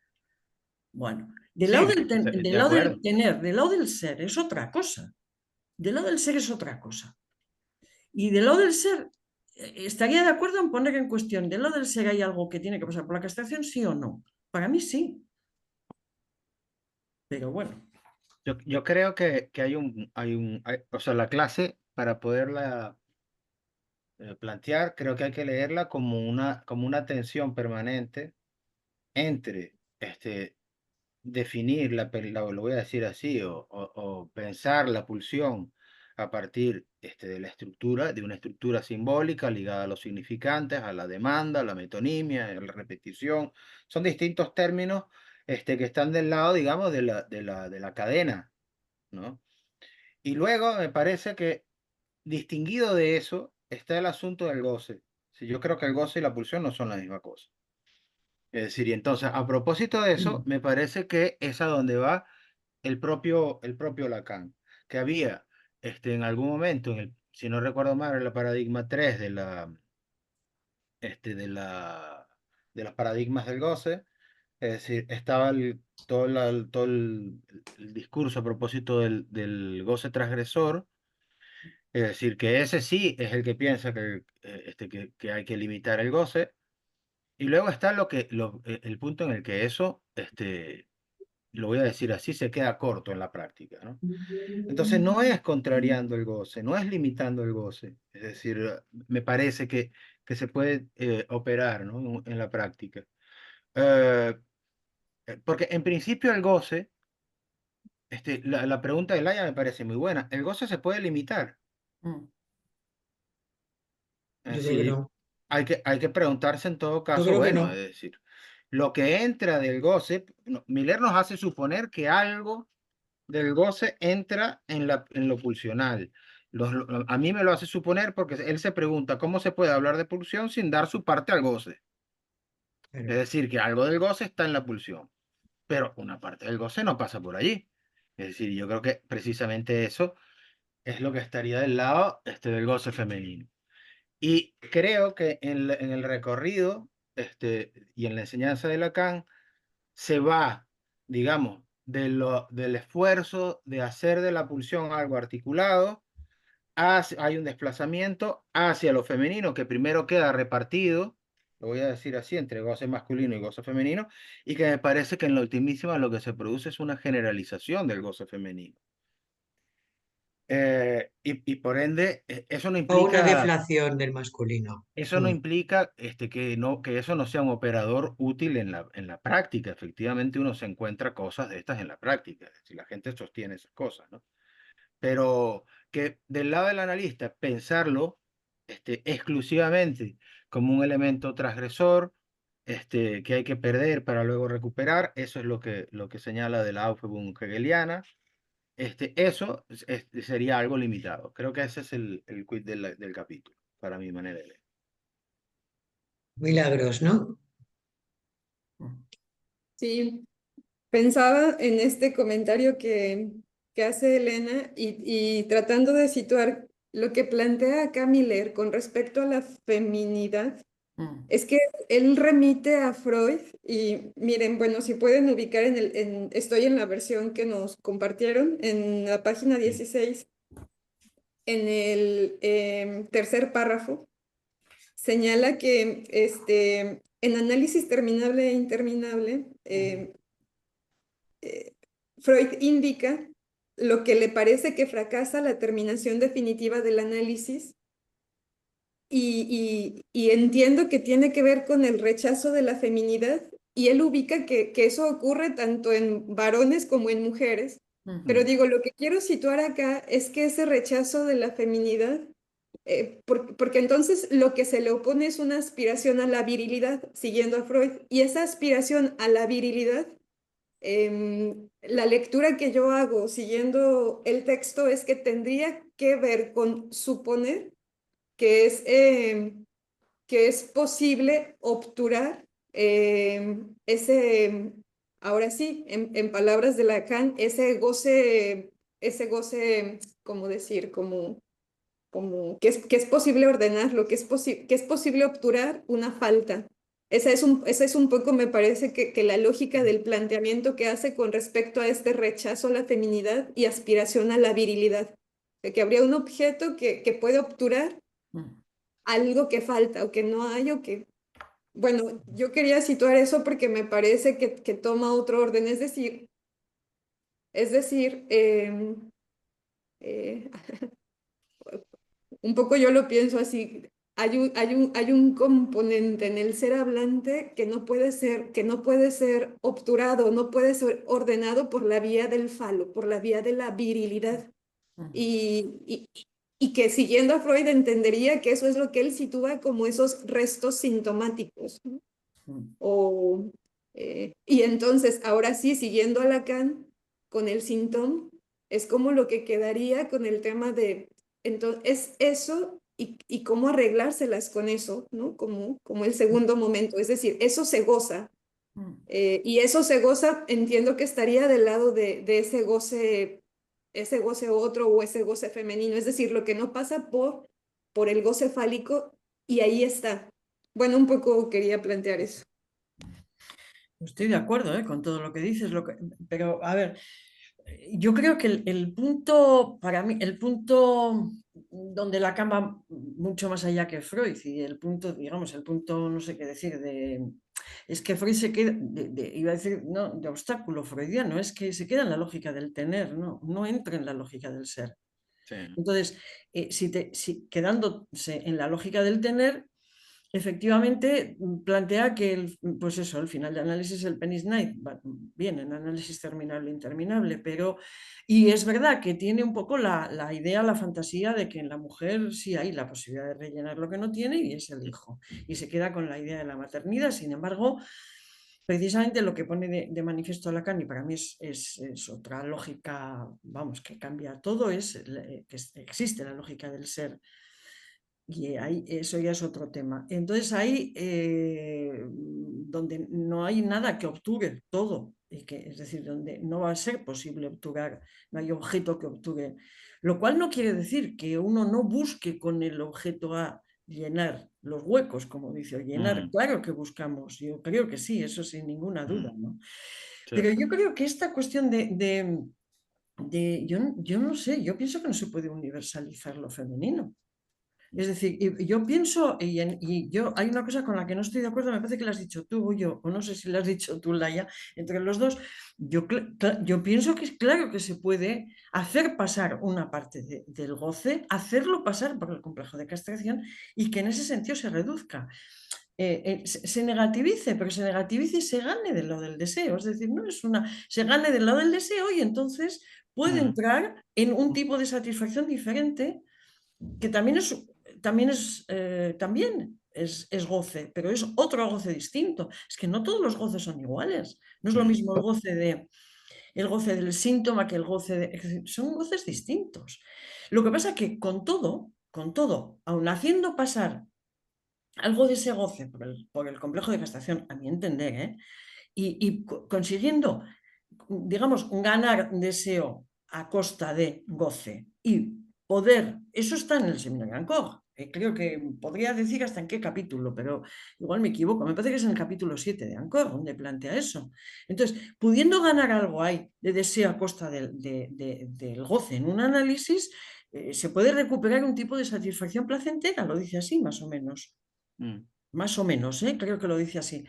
Bueno, Sí, del de lado acuerdo. del tener, del lado del ser es otra cosa. Del lado del ser es otra cosa. Y del lado del ser, estaría de acuerdo en poner en cuestión, del lado del ser hay algo que tiene que pasar por la castración, sí o no. Para mí sí, pero bueno. Yo creo que o sea, la clase, para poderla plantear, creo que hay que leerla como una tensión permanente entre definir lo voy a decir así, o pensar la pulsión a partir de la estructura, de una estructura simbólica ligada a los significantes, a la demanda, a la metonimia, a la repetición. Son distintos términos que están del lado, digamos, de la cadena, ¿no? Y luego me parece que distinguido de eso está el asunto del goce, Si yo creo que el goce y la pulsión no son la misma cosa. Es decir, y entonces, a propósito de eso, me parece que es a donde va el propio Lacan, que había en algún momento, si no recuerdo mal, en el paradigma 3 este, de la, de los paradigmas del goce, es decir, estaba todo el discurso a propósito del goce transgresor, es decir, que ese sí es el que piensa que hay que limitar el goce, y luego está el punto en el que eso, lo voy a decir así, se queda corto en la práctica, ¿no? Entonces no es contrariando el goce, no es limitando el goce, es decir, me parece que se puede operar, ¿no? En la práctica. Eh, Porque en principio el goce, la pregunta de Laia me parece muy buena. ¿El goce se puede limitar? Mm. Es Yo creo que decir, no. hay que preguntarse en todo Yo caso, creo que bueno, es no. decir, lo que entra del goce, Miller nos hace suponer que algo del goce entra en lo pulsional. A mí me lo hace suponer porque él se pregunta cómo se puede hablar de pulsión sin dar su parte al goce. Es Claro. decir, que algo del goce está en la pulsión, pero una parte del goce no pasa por allí. Es decir, yo creo que precisamente eso es lo que estaría del lado del goce femenino. Y creo que en el recorrido y en la enseñanza de Lacan se va, digamos, del esfuerzo de hacer de la pulsión algo articulado, hay un desplazamiento hacia lo femenino que primero queda repartido, lo voy a decir así, entre goce masculino y goce femenino, y que me parece que en la ultimísima lo que se produce es una generalización del goce femenino. Y por ende, eso no O una implica deflación del masculino. Eso no implica que eso no sea un operador útil en la práctica. Efectivamente, uno se encuentra cosas de estas en la práctica, si la gente sostiene esas cosas, ¿no? Pero que del lado del analista, pensarlo exclusivamente como un elemento transgresor, que hay que perder para luego recuperar, eso es lo que señala de la Aufhebung hegeliana. Eso sería algo limitado. Creo que ese es el quid del capítulo, para mi manera de leer. Milagros, ¿no? Mm. Sí, pensaba en este comentario que hace Elena y tratando de situar lo que plantea acá Miller con respecto a la feminidad. Mm. Es que él remite a Freud y miren, bueno, si pueden ubicar estoy en la versión que nos compartieron en la página 16, en el tercer párrafo, señala que en análisis terminable e interminable, Freud indica lo que le parece que fracasa la terminación definitiva del análisis y entiendo que tiene que ver con el rechazo de la feminidad y él ubica que eso ocurre tanto en varones como en mujeres. Pero Ujú. digo, lo que quiero situar acá es que ese rechazo de la feminidad, porque entonces lo que se le opone es una aspiración a la virilidad, siguiendo a Freud, y esa aspiración a la virilidad, la lectura que yo hago siguiendo el texto es que tendría que ver con suponer que es posible obturar ahora sí, en palabras de Lacan, ¿cómo decir? Como que es posible ordenarlo, que es posible obturar una falta. Esa es un poco, me parece, que la lógica del planteamiento que hace con respecto a este rechazo a la feminidad y aspiración a la virilidad. De que habría un objeto que puede obturar Mm. algo que falta o que no hay o que... Bueno, yo quería situar eso porque me parece que toma otro orden, es decir, eh, un poco yo lo pienso así, hay un componente en el ser hablante que no puede ser obturado, no puede ser ordenado por la vía del falo, por la vía de la virilidad. Ujú. Y que siguiendo a Freud entendería que eso es lo que él sitúa como esos restos sintomáticos, ¿no? Mm. Y entonces, ahora sí, siguiendo a Lacan con el síntoma, es como lo que quedaría con el tema de, entonces, es eso y cómo arreglárselas con eso, ¿no? Como el segundo momento, es decir, eso se goza. Y eso se goza, entiendo que estaría del lado de ese goce otro o ese goce femenino, es decir, lo que no pasa por el goce fálico y ahí está. Bueno, un poco quería plantear eso. Estoy de acuerdo, con todo lo que dices, pero a ver, yo creo que el punto, para mí, el punto donde la cama mucho más allá que Freud y el punto, digamos, el punto, no sé qué decir, es que Freud se queda, iba a decir, no, de obstáculo freudiano, es que se queda en la lógica del tener, no entra en la lógica del ser. Sí. Entonces, si quedándose en la lógica del tener, efectivamente plantea que pues eso, el final de análisis, el Penis Night, bien, en análisis terminable interminable, pero y es verdad que tiene un poco la idea, la fantasía de que en la mujer sí hay la posibilidad de rellenar lo que no tiene y es el hijo, y se queda con la idea de la maternidad. Sin embargo, precisamente lo que pone de manifiesto Lacan, y para mí es otra lógica, vamos, que cambia todo, es que existe la lógica del ser. Y ahí, eso ya es otro tema. Entonces ahí donde no hay nada que obture todo, es decir, donde no va a ser posible obturar, no hay objeto que obture, lo cual no quiere decir que uno no busque con el objeto a llenar los huecos, como dice, o llenar, claro que buscamos, yo creo que sí, eso sin ninguna duda, ¿no? Sí. Pero yo creo que esta cuestión yo no sé, yo pienso que no se puede universalizar lo femenino. Es decir, yo pienso, hay una cosa con la que no estoy de acuerdo, me parece que la has dicho tú o yo, o no sé si la has dicho tú, Laia, entre los dos. Yo pienso que es claro que se puede hacer pasar una parte del goce, hacerlo pasar por el complejo de castración y que en ese sentido se reduzca. Se negativice, pero se negativice y se gane de lo del deseo. Es decir, se gane del lado del deseo y entonces puede entrar en un tipo de satisfacción diferente que también es goce, pero es otro goce distinto. Es que no todos los goces son iguales. No es lo mismo el goce del síntoma que el goce son goces distintos. Lo que pasa es que con todo, aun haciendo pasar algo de ese goce por el complejo de castración, a mi entender, y consiguiendo, digamos, ganar deseo a costa de goce y poder, eso está en el seminario Ancor. Creo que podría decir hasta en qué capítulo, pero igual me equivoco. Me parece que es en el capítulo 7 de Ancor, donde plantea eso. Entonces, pudiendo ganar algo ahí de deseo a costa del goce en un análisis, se puede recuperar un tipo de satisfacción placentera, lo dice así, más o menos. Más o menos, creo que lo dice así.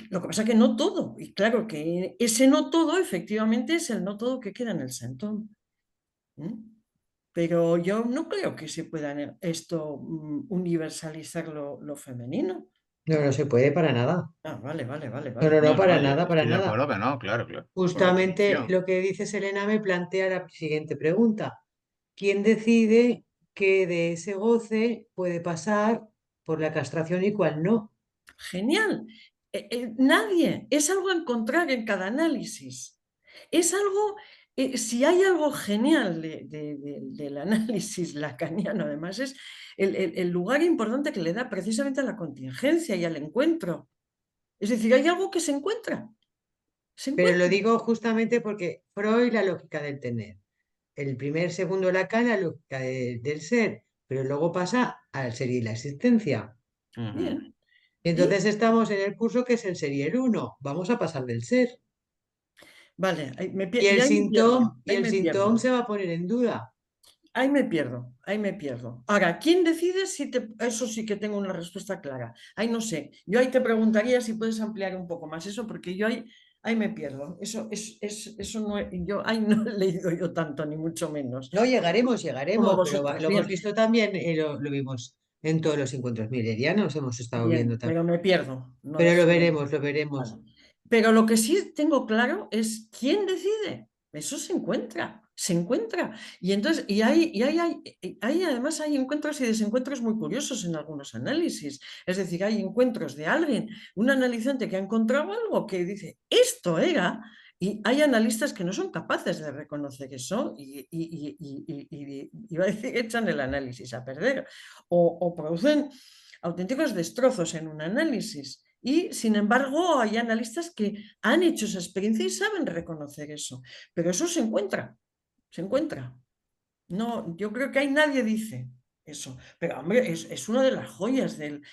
Lo que pasa es que no todo, y claro que ese no todo efectivamente es el no todo que queda en el sentón. Pero yo no creo que se pueda universalizar lo femenino. No, no se puede para nada. Vale. No, no, no, No, para no, yo nada, para estoy de nada. acuerdo que no, claro, claro. Por Justamente definición. lo que dice Selena me plantea la siguiente pregunta. ¿Quién decide qué de ese goce puede pasar por la castración y cuál no? Genial. Nadie. Es algo a encontrar en cada análisis. Es algo, si hay algo genial del análisis lacaniano, además, es el lugar importante que le da precisamente a la contingencia y al encuentro. Es decir, hay algo que se encuentra. Se Pero lo encuentra. digo justamente porque Freud, la lógica del tener. El primer, segundo Lacan, la lógica del ser. Pero luego pasa al ser y la existencia. Bien. Y Y, entonces estamos en el curso que es el ser y el uno. Vamos a pasar del ser. vale, Y y el ahí me pierdo. síntoma, y Ahí el me síntoma pierdo. se va a poner en duda. Ahí me pierdo, ahí me pierdo. Ahora, ¿quién decide si eso sí que tengo una respuesta clara? Ahí no sé. Yo ahí te preguntaría si puedes ampliar un poco más eso, porque yo ahí me pierdo. Eso no yo ahí no he leído yo tanto, ni mucho menos. No, llegaremos, Como llegaremos, pero vosotros, lo hemos bien, visto también, lo vimos en todos los encuentros milerianos, hemos estado viendo bien, también. pero me pierdo. No Pero lo dejo. veremos, lo Vale. veremos. Pero lo que sí tengo claro es quién decide. Eso se encuentra, se encuentra. Y entonces, hay además hay encuentros y desencuentros muy curiosos en algunos análisis. Es decir, hay encuentros de alguien, un analizante que ha encontrado algo que dice, esto era, Y hay analistas que no son capaces de reconocer eso iba a decir, echan el análisis a perder o producen auténticos destrozos en un análisis. Y sin embargo, hay analistas que han hecho esa experiencia y saben reconocer eso. Pero eso se encuentra, se encuentra. No, yo creo que ahí nadie dice eso. Pero hombre, es una de las joyas del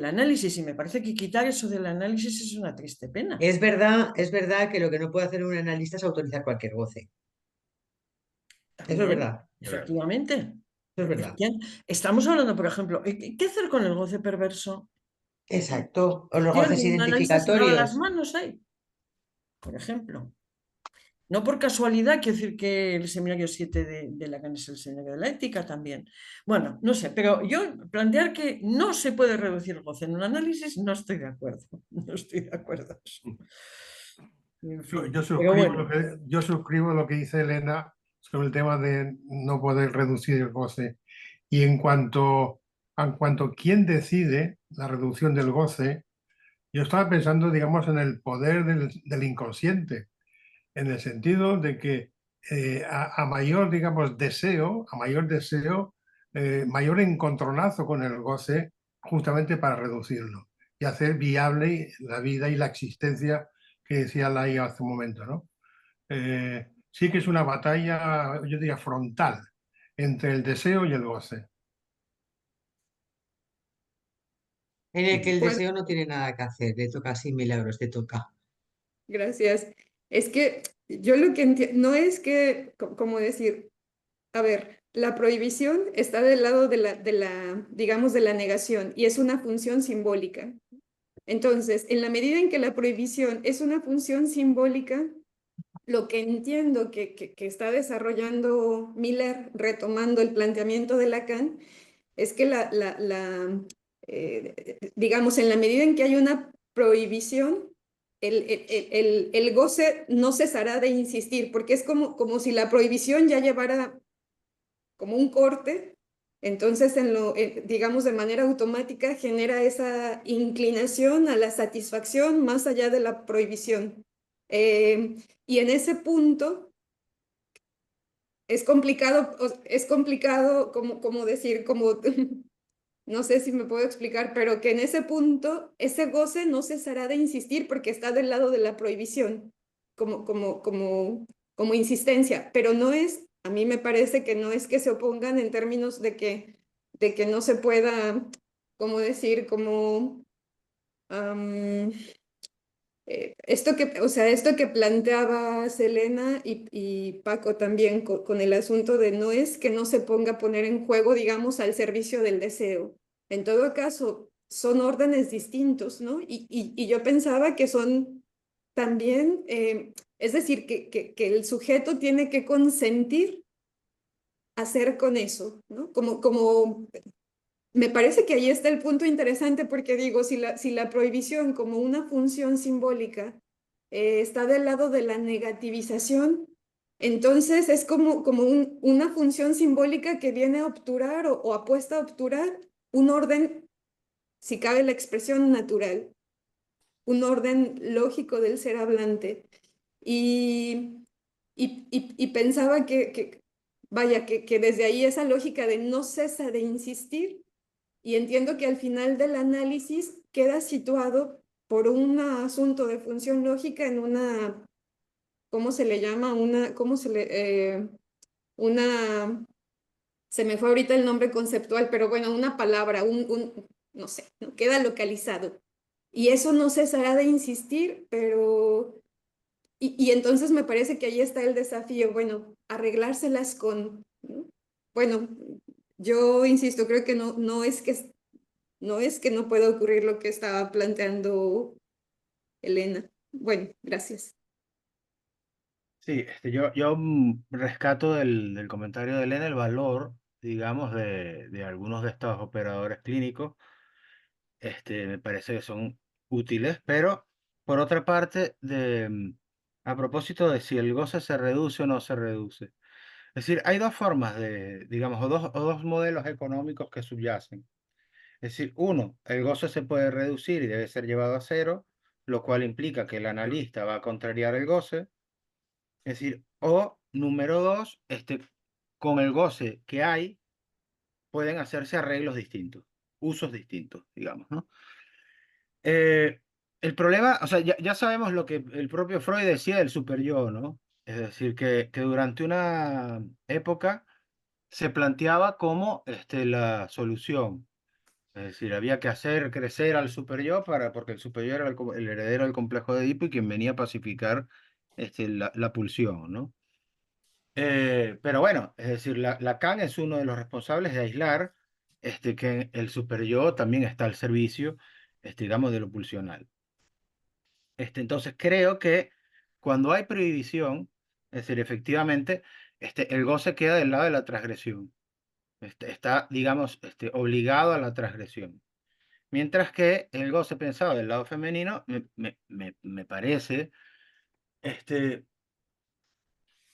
análisis y me parece que quitar eso del análisis es una triste pena. Es verdad que lo que no puede hacer un analista es autorizar cualquier goce. Eso es También, verdad, efectivamente. eso es verdad. Estamos hablando, por ejemplo, ¿qué hacer con el goce perverso? Exacto. O los ¿Tiene goces un analista se lava las identificatorios. manos ahí? Por ejemplo. No por casualidad, quiero decir que el seminario 7 de Lacan es el seminario de la ética también. Bueno, no sé, pero yo plantear que no se puede reducir el goce en un análisis, no estoy de acuerdo. No estoy de acuerdo. En fin, pero bueno. Yo suscribo lo que dice Elena sobre el tema de no poder reducir el goce. Y en cuanto quién decide la reducción del goce, yo estaba pensando, digamos, en el poder del inconsciente, en el sentido de que a mayor, digamos, mayor encontronazo con el goce, justamente para reducirlo y hacer viable la vida y la existencia que decía Lai hace un momento, ¿no? Sí que es una batalla, yo diría, frontal entre el deseo y el goce. En el que el Bueno, deseo no tiene nada que hacer, le toca así milagros, te toca. gracias. Es que yo lo que entiendo, no es que, como decir, a ver, la prohibición está del lado digamos, de la negación y es una función simbólica. Entonces, en la medida en que la prohibición es una función simbólica, lo que entiendo que está desarrollando Miller, retomando el planteamiento de Lacan, es que digamos, en la medida en que hay una prohibición, el goce no cesará de insistir, porque es como si la prohibición ya llevara como un corte, entonces digamos de manera automática genera esa inclinación a la satisfacción más allá de la prohibición. Y en ese punto es complicado como decir, como no sé si me puedo explicar, pero que en ese punto ese goce no cesará de insistir porque está del lado de la prohibición, como insistencia, pero no es, a mí me parece que no es que se opongan en términos de que no se pueda, como decir, am, esto que planteaba Selena y Paco también con el asunto de no es que no se ponga a poner en juego, digamos, al servicio del deseo. En todo caso, son órdenes distintos, ¿no? Y yo pensaba que son también, es decir, que el sujeto tiene que consentir hacer con eso, ¿no? Como me parece que ahí está el punto interesante porque digo, si la prohibición como una función simbólica está del lado de la negativización, entonces es como una función simbólica que viene a obturar o apuesta a obturar un orden, si cabe la expresión natural, un orden lógico del ser hablante. Y, y pensaba vaya, que desde ahí esa lógica de no cesa de insistir y entiendo que al final del análisis queda situado por un asunto de función lógica en ¿cómo se le llama? Se me fue ahorita el nombre conceptual, pero bueno, una palabra, no sé, ¿no? Queda localizado. Y eso no cesará de insistir, pero... Y entonces me parece que ahí está el desafío, bueno, arreglárselas ¿no? Bueno, yo insisto, creo que no es que no pueda ocurrir lo que estaba planteando Elena. Bueno, gracias. Sí, yo rescato del comentario de Elena el valor, digamos, de algunos de estos operadores clínicos. Me parece que son útiles, pero por otra parte, a propósito de si el goce se reduce o no se reduce. Es decir, hay dos formas digamos, o dos modelos económicos que subyacen. Es decir, uno, el goce se puede reducir y debe ser llevado a cero, lo cual implica que el analista va a contrariar el goce, Es decir, o número dos, con el goce que hay, pueden hacerse arreglos distintos, usos distintos, digamos, ¿no? El problema, o sea, ya sabemos lo que el propio Freud decía del superyo, ¿no? Es decir, que durante una época se planteaba como la solución. Es decir, había que hacer crecer al superyo porque el superyo era el heredero del complejo de Edipo y quien venía a pacificar la pulsión, ¿no? Pero bueno, es decir, Lacan es uno de los responsables de aislar que el superyo también está al servicio, digamos, de lo pulsional. Entonces creo que cuando hay prohibición, es decir, efectivamente, el goce queda del lado de la transgresión. Está, digamos, obligado a la transgresión. Mientras que el goce pensado del lado femenino me parece,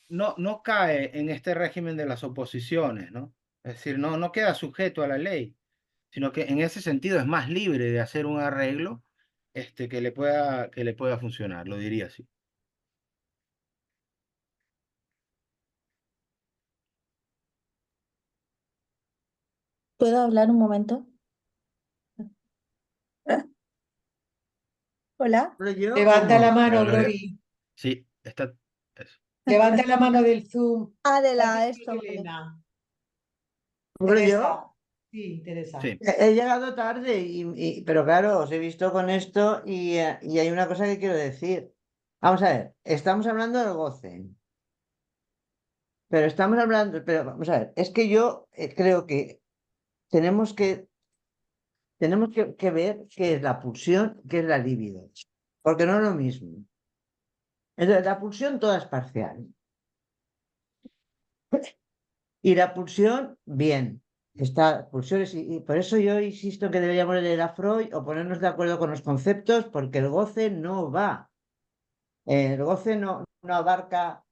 no cae en este régimen de las oposiciones, ¿no? Es decir, no queda sujeto a la ley, sino que en ese sentido es más libre de hacer un arreglo que le pueda funcionar, lo diría así. ¿Puedo hablar un momento? Hola. ¿Hablo yo Levanta o la no? mano, Hola, Gloria. Glory. Sí, está. Eso. Levanta la mano del Zoom. Adela, Gracias, esto. Vale. Elena. ¿Hablo yo? Teresa. Sí, Teresa. Sí. He llegado tarde, pero claro, os he visto con esto y hay una cosa que quiero decir. Vamos a ver, estamos hablando del goce, pero vamos a ver, es que yo creo que tenemos que, tenemos que ver qué es la pulsión, qué es la libido, porque no es lo mismo. Entonces, la pulsión toda es parcial. Y la pulsión, bien. Está pulsiones, y por eso yo insisto que deberíamos leer a Freud o ponernos de acuerdo con los conceptos, porque el goce no va. El goce no abarca.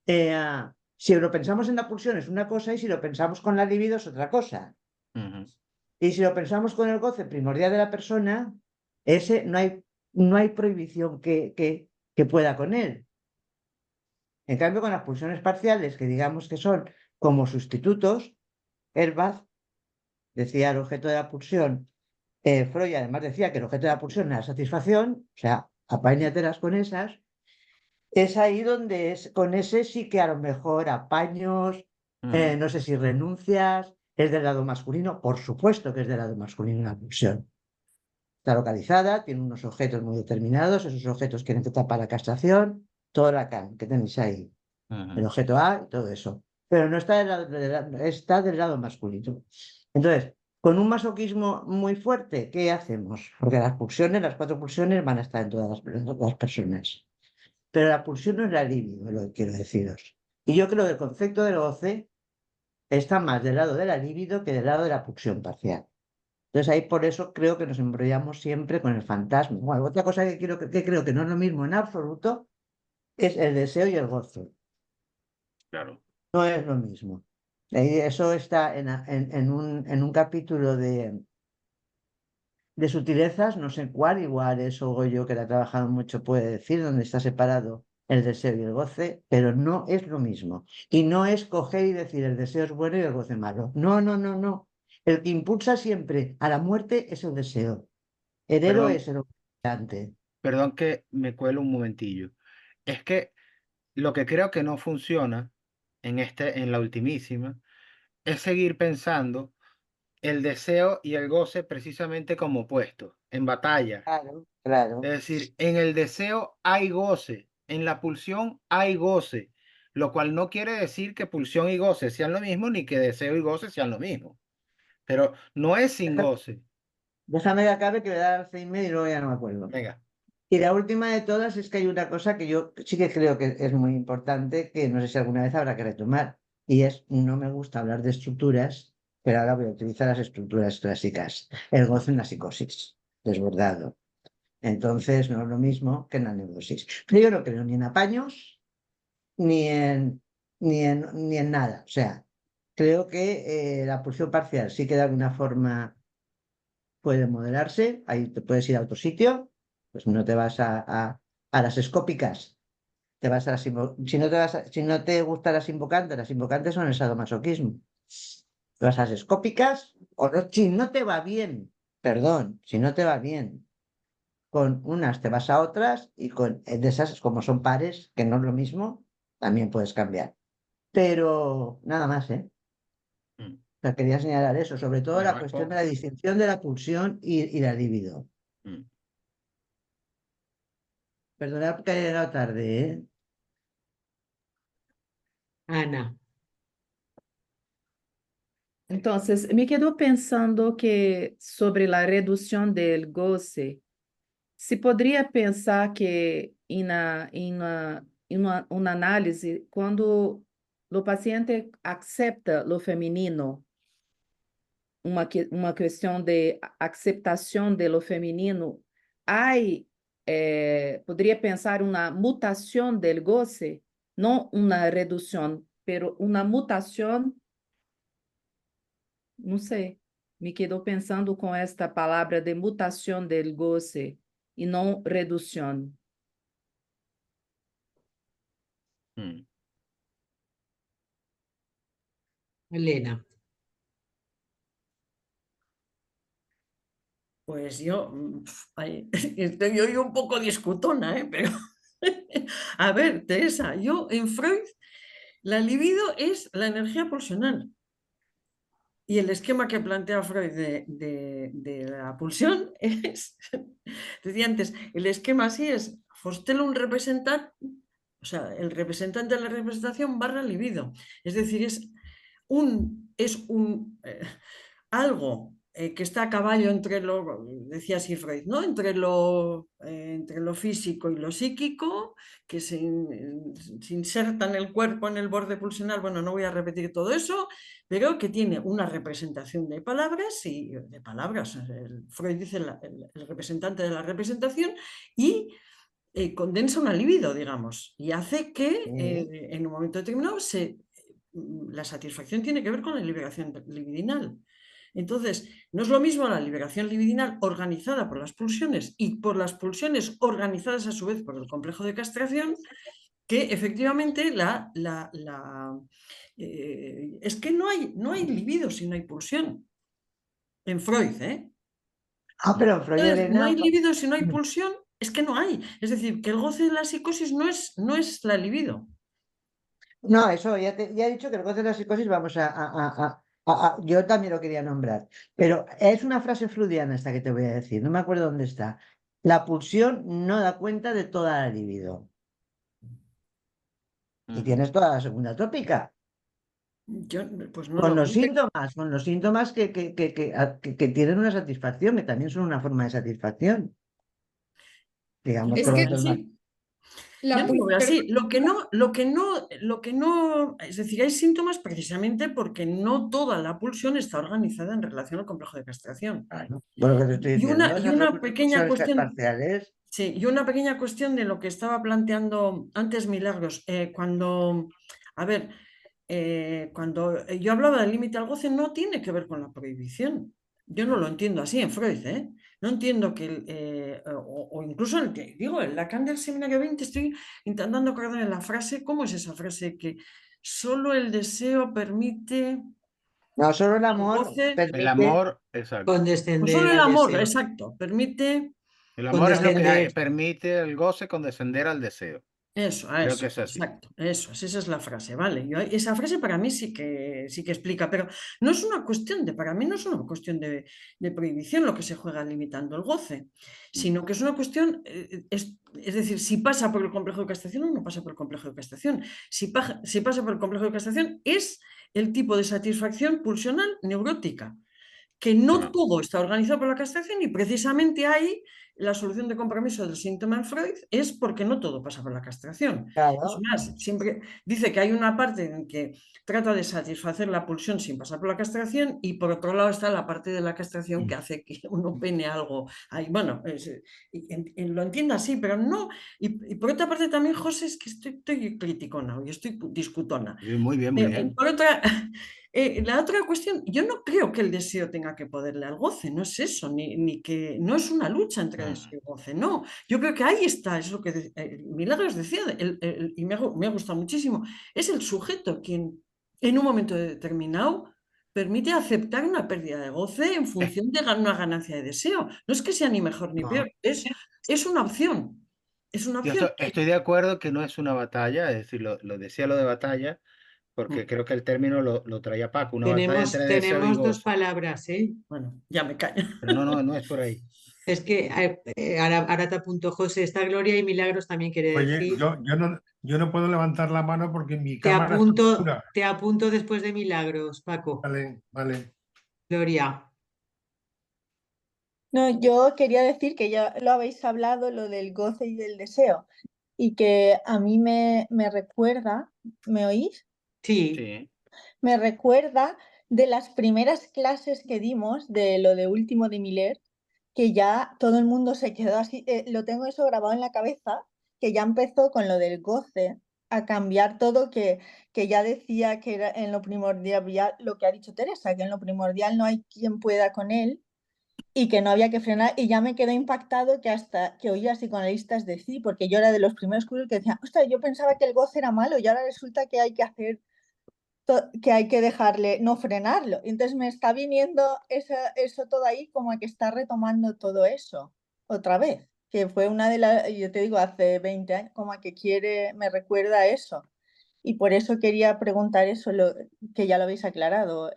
Si lo pensamos en la pulsión es una cosa, y si lo pensamos con la libido es otra cosa. Ujú. Y si lo pensamos con el goce primordial de la persona, ese no hay prohibición que pueda con él. En cambio, con las pulsiones parciales, que digamos que son como sustitutos, Herbaz decía el objeto de la pulsión. Freud además decía que el objeto de la pulsión era la satisfacción, o sea, apáñatelas con esas. Es ahí donde con ese sí que a lo mejor apaños, Ujú. no sé si renuncias, es del lado masculino, por supuesto que es del lado masculino la pulsión. Está localizada, tiene unos objetos muy determinados, esos objetos quieren que tapa la castración, todo Lacan que tenéis ahí, el Ujú. objeto A y todo eso. Pero no está está del lado masculino. Entonces, con un masoquismo muy fuerte, ¿qué hacemos? Porque las pulsiones, las 4 pulsiones van a estar en todas las personas. Pero la pulsión no es la libido, lo que quiero deciros. Y yo creo que el concepto del goce está más del lado de la libido que del lado de la pulsión parcial. Entonces ahí por eso creo que nos embrollamos siempre con el fantasma. Bueno, otra cosa que creo que no es lo mismo en absoluto es el deseo y el gozo. Claro. No es lo mismo. Y eso está en un capítulo de sutilezas, no sé cuál, igual eso Goyo, que la ha trabajado mucho, puede decir, donde está separado el deseo y el goce, pero no es lo mismo. Y no es coger y decir el deseo es bueno y el goce malo. No, no, no, no. El que impulsa siempre a la muerte es el deseo. El héroe Perdón, es el operante. perdón que me cuelo un momentillo. Es que lo que creo que no funciona en la ultimísima, es seguir pensando el deseo y el goce precisamente como opuestos, en batalla. Claro, Es claro. decir, en el deseo hay goce, en la pulsión hay goce, lo cual no quiere decir que pulsión y goce sean lo mismo, ni que deseo y goce sean lo mismo. Pero no es sin goce. Déjame que acabe, que me da Alzheimer y luego ya no me acuerdo. Venga. Y la última de todas es que hay una cosa que yo sí que creo que es muy importante, que no sé si alguna vez habrá que retomar, y es, no me gusta hablar de estructuras, pero ahora voy a utilizar las estructuras clásicas. El gozo en la psicosis, desbordado. Entonces, no es lo mismo que en la neurosis. Pero yo no creo ni en apaños, ni ni en nada. O sea, creo que la pulsión parcial sí que de alguna forma puede moderarse, ahí te puedes ir a otro sitio, pues no te vas a las escópicas, te vas a las si no te si no te gustan las invocantes son el sadomasoquismo. Te vas a las escópicas, o no, si no te va bien, perdón, si no te va bien, con unas te vas a otras y con de esas, como son pares, que no es lo mismo, también puedes cambiar. Pero nada más, ¿eh? Mm. O sea, quería señalar eso, sobre todo Bueno, la cuestión de la distinción de la pulsión y la libido. Mm. Perdonad que haya llegado tarde, ¿eh? Ana, Entonces, me quedo pensando que sobre la reducción del goce, se podría pensar que una análisis, cuando el paciente acepta lo femenino, uma questão de aceptação de lo feminino, hay, poderia pensar uma mutação del goce, não uma redução, pero uma mutação, não sei, me quedou pensando com esta palavra de mutação del goce e não redução. Mm. Elena. Pues yo estoy hoy un poco discutona, ¿eh? Pero a ver, Teresa, yo en Freud la libido es la energía pulsional. Y el esquema que plantea Freud de la pulsión es, decía antes, el esquema así es, Fostelo un representante, o sea, el representante de la representación barra libido. Es decir, es algo que está a caballo entre lo, decía así Freud, ¿no? Entre lo físico y lo psíquico, que se inserta en el cuerpo, en el borde pulsional. Bueno, no voy a repetir todo eso, pero que tiene una representación de palabras, Freud dice el representante de la representación, y condensa una libido, digamos, y hace que en un momento determinado la satisfacción tiene que ver con la liberación libidinal. Entonces, no es lo mismo la liberación libidinal organizada por las pulsiones y por las pulsiones organizadas a su vez por el complejo de castración, que efectivamente es que no hay libido si no hay pulsión. En Freud, ¿eh? Pero Freud, Entonces, no Elena, hay libido si no hay pulsión, es que no hay. Es decir, que el goce de la psicosis no es la libido. no, eso ya he dicho que el goce de la psicosis vamos yo también lo quería nombrar, pero es una frase freudiana esta que te voy a decir, no me acuerdo dónde está. La pulsión no da cuenta de toda la libido. Y tienes toda la segunda tópica. Pues no lo vi. Con los síntomas que tienen una satisfacción, que también son una forma de satisfacción. Digamos, Es con que los demás. la Yo no lo veo pulsión- así. Lo que no, es decir, hay síntomas precisamente porque no toda la pulsión está organizada en relación al complejo de castración. Claro, bueno, que te estoy Y diciendo, una esas pequeña pulsiones cuestión, parciales. sí, y una pequeña cuestión de lo que estaba planteando antes Milagros, cuando yo hablaba del límite al goce, no tiene que ver con la prohibición. Yo no lo entiendo así en Freud, ¿eh? No entiendo que, o incluso en Lacan del seminario 20, estoy intentando acordarme de la frase, ¿cómo es esa frase? Que solo el deseo permite No, solo el el amor goce, El permite. amor, exacto. pues Condescender solo el al amor, deseo. exacto, permite El amor es lo que Condescender. permite el goce condescender al deseo. eso, a Creo eso, que es así. exacto, eso, esa es la frase, ¿vale? Esa frase para mí sí que explica, pero no es una cuestión para mí no es una cuestión de prohibición lo que se juega limitando el goce, sino que es una cuestión, es decir, si pasa por el complejo de castración o no pasa por el complejo de castración. Si pasa por el complejo de castración es el tipo de satisfacción pulsional neurótica, que no Claro. todo está organizado por la castración y precisamente ahí la solución de compromiso del síntoma en Freud es porque no todo pasa por la castración. Claro. Es más, siempre dice que hay una parte en que trata de satisfacer la pulsión sin pasar por la castración y por otro lado está la parte de la castración que hace que uno pene algo ahí. Bueno, lo entiendo así, pero no. Y por otra parte también, José, es que estoy criticona y estoy discutona. Muy bien, muy bien. Por otra, La otra cuestión, yo no creo que el deseo tenga que poderle al goce, no es eso, ni que no es una lucha entre deseo y goce, no. Yo creo que ahí está, es lo que Milagros decía, y me ha gustado muchísimo, es el sujeto quien en un momento determinado permite aceptar una pérdida de goce en función de una ganancia de deseo. No es que sea ni mejor ni No. peor, es una opción. Es una Yo opción. estoy de acuerdo que no es una batalla, es decir, lo decía lo de batalla, porque creo que el término lo traía Paco, una batalla entre deseo y Tenemos dos goce. palabras, ¿eh? Bueno, ya me callo. Pero no es por ahí. Es que ahora te apunto, José, está Gloria y Milagros también quiere Oye, decir. yo no puedo levantar la mano porque mi cámara está oscura. Te apunto después de Milagros, Paco. Vale, vale. Gloria. No, yo quería decir que ya lo habéis hablado, lo del goce y del deseo, y que a mí me recuerda, ¿me oís? Sí. Sí. Me recuerda de las primeras clases que dimos de lo de último de Miller, que ya todo el mundo se quedó así, lo tengo eso grabado en la cabeza, que ya empezó con lo del goce a cambiar todo, que ya decía que era en lo primordial, lo que ha dicho Teresa, que en lo primordial no hay quien pueda con él y que no había que frenar, y ya me quedó impactado que hasta que oía psicoanalistas decir, porque yo era de los primeros cursos que decían, ostras, yo pensaba que el goce era malo y ahora resulta que hay que hacer que hay que dejarle, no frenarlo. Entonces me está viniendo eso todo ahí como que está retomando todo eso otra vez, que fue una de las, yo te digo, hace 20 años, como que quiere, me recuerda a eso. Y por eso quería preguntar eso, que ya lo habéis aclarado,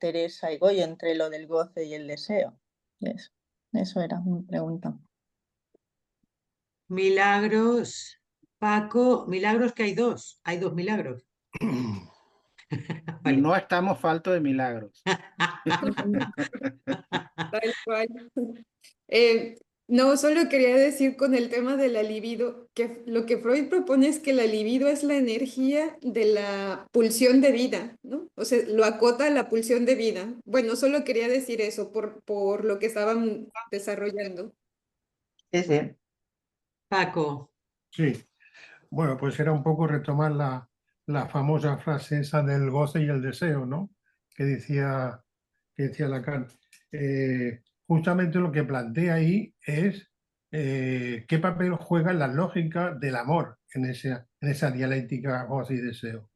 Teresa y Goyo, entre lo del goce y el deseo. Eso era mi pregunta. Milagros, Paco, Milagros que hay dos Milagros. Vale. No estamos faltos de milagros. Tal cual. No, solo quería decir con el tema de la libido, que lo que Freud propone es que la libido es la energía de la pulsión de vida, ¿no? O sea, lo acota a la pulsión de vida. Bueno, solo quería decir eso por lo que estaban desarrollando. Sí, sí. Paco. Sí. Bueno, pues era un poco retomar la famosa frase esa del goce y el deseo, ¿no? Que decía Lacan. Justamente lo que plantea ahí es qué papel juega la lógica del amor en esa dialéctica goce y deseo.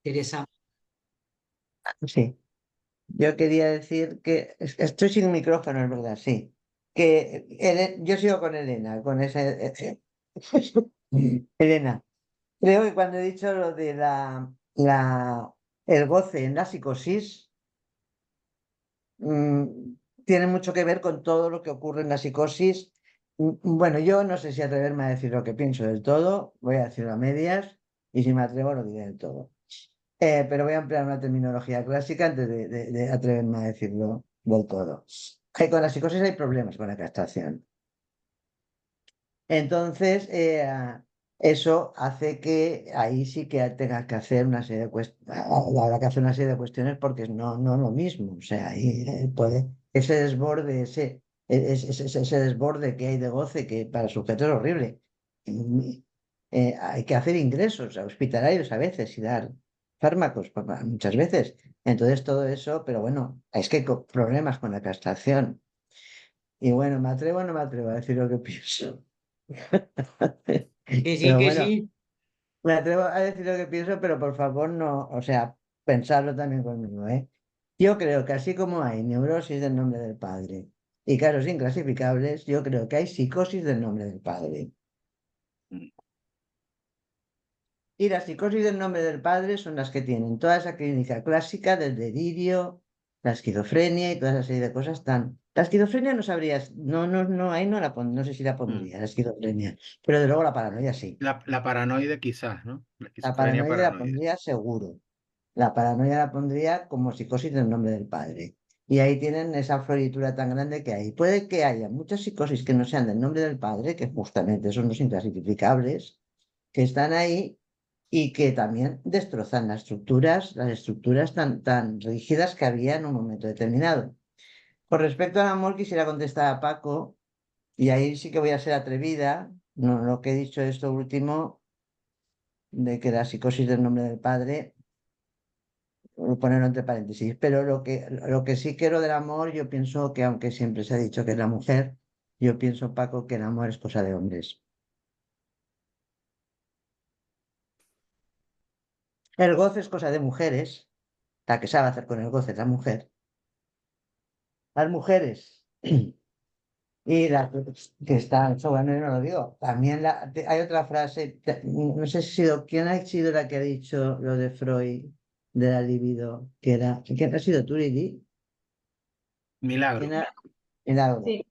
Teresa. Sí. Yo quería decir que estoy sin micrófono, es verdad, sí. Que yo sigo con Elena, con esa. Elena, creo que cuando he dicho lo de el goce en la psicosis, tiene mucho que ver con todo lo que ocurre en la psicosis. Bueno, yo no sé si atreverme a decir lo que pienso del todo, voy a decirlo a medias, y si me atrevo lo diré del todo. Pero voy a emplear una terminología clásica antes de atreverme a decirlo del todo. Con la psicosis hay problemas con la castración. Entonces, eso hace que ahí sí que tengas que hacer una serie de cuestiones, habrá que hacer una serie de cuestiones porque no lo mismo. O sea, ahí puede ese desborde, ese desborde que hay de goce que para el sujeto es horrible. Hay que hacer ingresos hospitalarios a veces y dar fármacos muchas veces. Entonces todo eso, pero bueno, es que hay problemas con la castración. Y bueno, ¿me atrevo o no me atrevo a decir lo que pienso? Que sí, Pero que bueno, sí. me atrevo a decir lo que pienso, pero por favor no, o sea, pensarlo también conmigo, ¿eh? Yo creo que así como hay neurosis del nombre del padre y casos inclasificables, yo creo que hay psicosis del nombre del padre. Y las psicosis del nombre del padre son las que tienen toda esa clínica clásica del delirio, la esquizofrenia y toda esa serie de cosas tan. La esquizofrenia no sabrías, no, ahí no sé si la pondría, la esquizofrenia, pero de luego la paranoia sí. La paranoide quizás, ¿no? La La esquizofrenia paranoia la paranoide. pondría seguro. La paranoia la pondría como psicosis del nombre del padre. Y ahí tienen esa floritura tan grande que hay. Puede que haya muchas psicosis que no sean del nombre del padre, que justamente son los inclasificables, que están ahí y que también destrozan las estructuras tan rígidas que había en un momento determinado. Con respecto al amor, quisiera contestar a Paco, y ahí sí que voy a ser atrevida. No, lo que he dicho esto último de que la psicosis del nombre del padre, ponerlo entre paréntesis, pero lo que sí quiero del amor, yo pienso que aunque siempre se ha dicho que es la mujer, yo pienso, Paco, que el amor es cosa de hombres. El goce es cosa de mujeres, la que sabe hacer con el goce es la mujer. Las mujeres y las que están, eso bueno, yo no lo digo. También hay otra frase, no sé si ha sido, ¿quién ha sido la que ha dicho lo de Freud, de la libido? ¿Quién ha sido tú, Lili? Milagro. Milagro. Sí.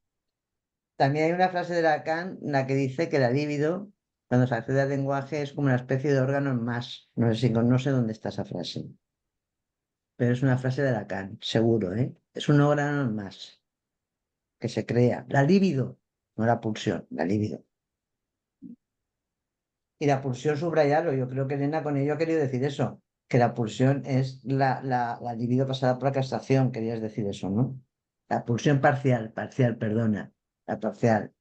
También hay una frase de Lacan en la que dice que la libido, cuando se accede al lenguaje, es como una especie de órgano en más. No sé dónde está esa frase, pero es una frase de Lacan, seguro, ¿eh? Es un órgano en más que se crea. La libido, no la pulsión, la libido. Y la pulsión, subrayarlo, yo creo que Elena con ello ha querido decir eso, que la pulsión es la libido pasada por la castración, querías decir eso, ¿no? La pulsión parcial, perdona, la parcial.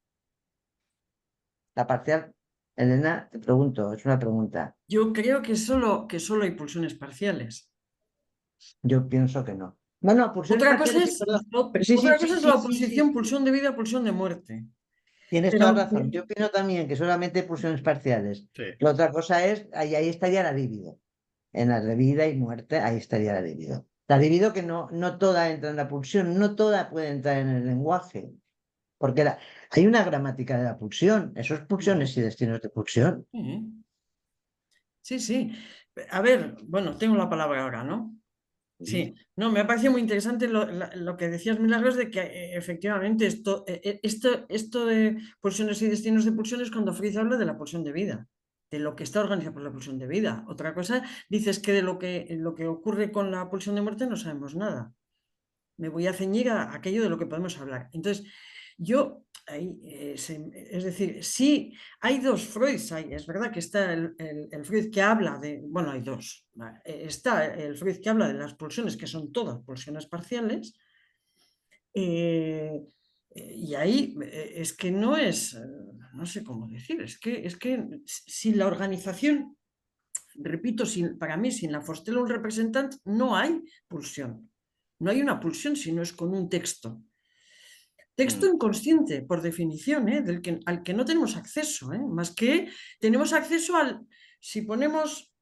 La parcial, Elena, te pregunto, es una pregunta. Yo creo que solo hay pulsiones parciales. Yo pienso que no. No, pulsiones Otra cosa parciales, sí, es, perdón. Pero sí, otra cosa es la oposición, sí. pulsión de vida, pulsión de muerte. Tienes Pero toda razón. Yo opino también que solamente hay pulsiones parciales. Sí. La otra cosa es, ahí estaría la libido. En la de vida y muerte, ahí estaría la libido. La libido que no toda entra en la pulsión, no toda puede entrar en el lenguaje. Porque hay una gramática de la pulsión. Eso es pulsiones y destinos de pulsión. Sí, sí. A ver, bueno, tengo la palabra ahora, ¿no? Sí, no, me ha parecido muy interesante lo que decías, Milagros, de que efectivamente esto de pulsiones y destinos de pulsiones cuando Freud habla de la pulsión de vida, de lo que está organizado por la pulsión de vida. Otra cosa, dices que de lo que ocurre con la pulsión de muerte no sabemos nada. Me voy a ceñir a aquello de lo que podemos hablar. Entonces, yo, es decir, sí, hay dos Freuds, es verdad que está el Freud que habla de, bueno, hay dos, está el Freud que habla de las pulsiones, que son todas pulsiones parciales, y ahí es que no es, no sé cómo decir, es que sin la organización, repito, para mí, sin la Vorstellung Representant, no hay pulsión. No hay una pulsión si no es con un texto. Texto inconsciente, por definición, al que no tenemos acceso, más que tenemos acceso al, si ponemos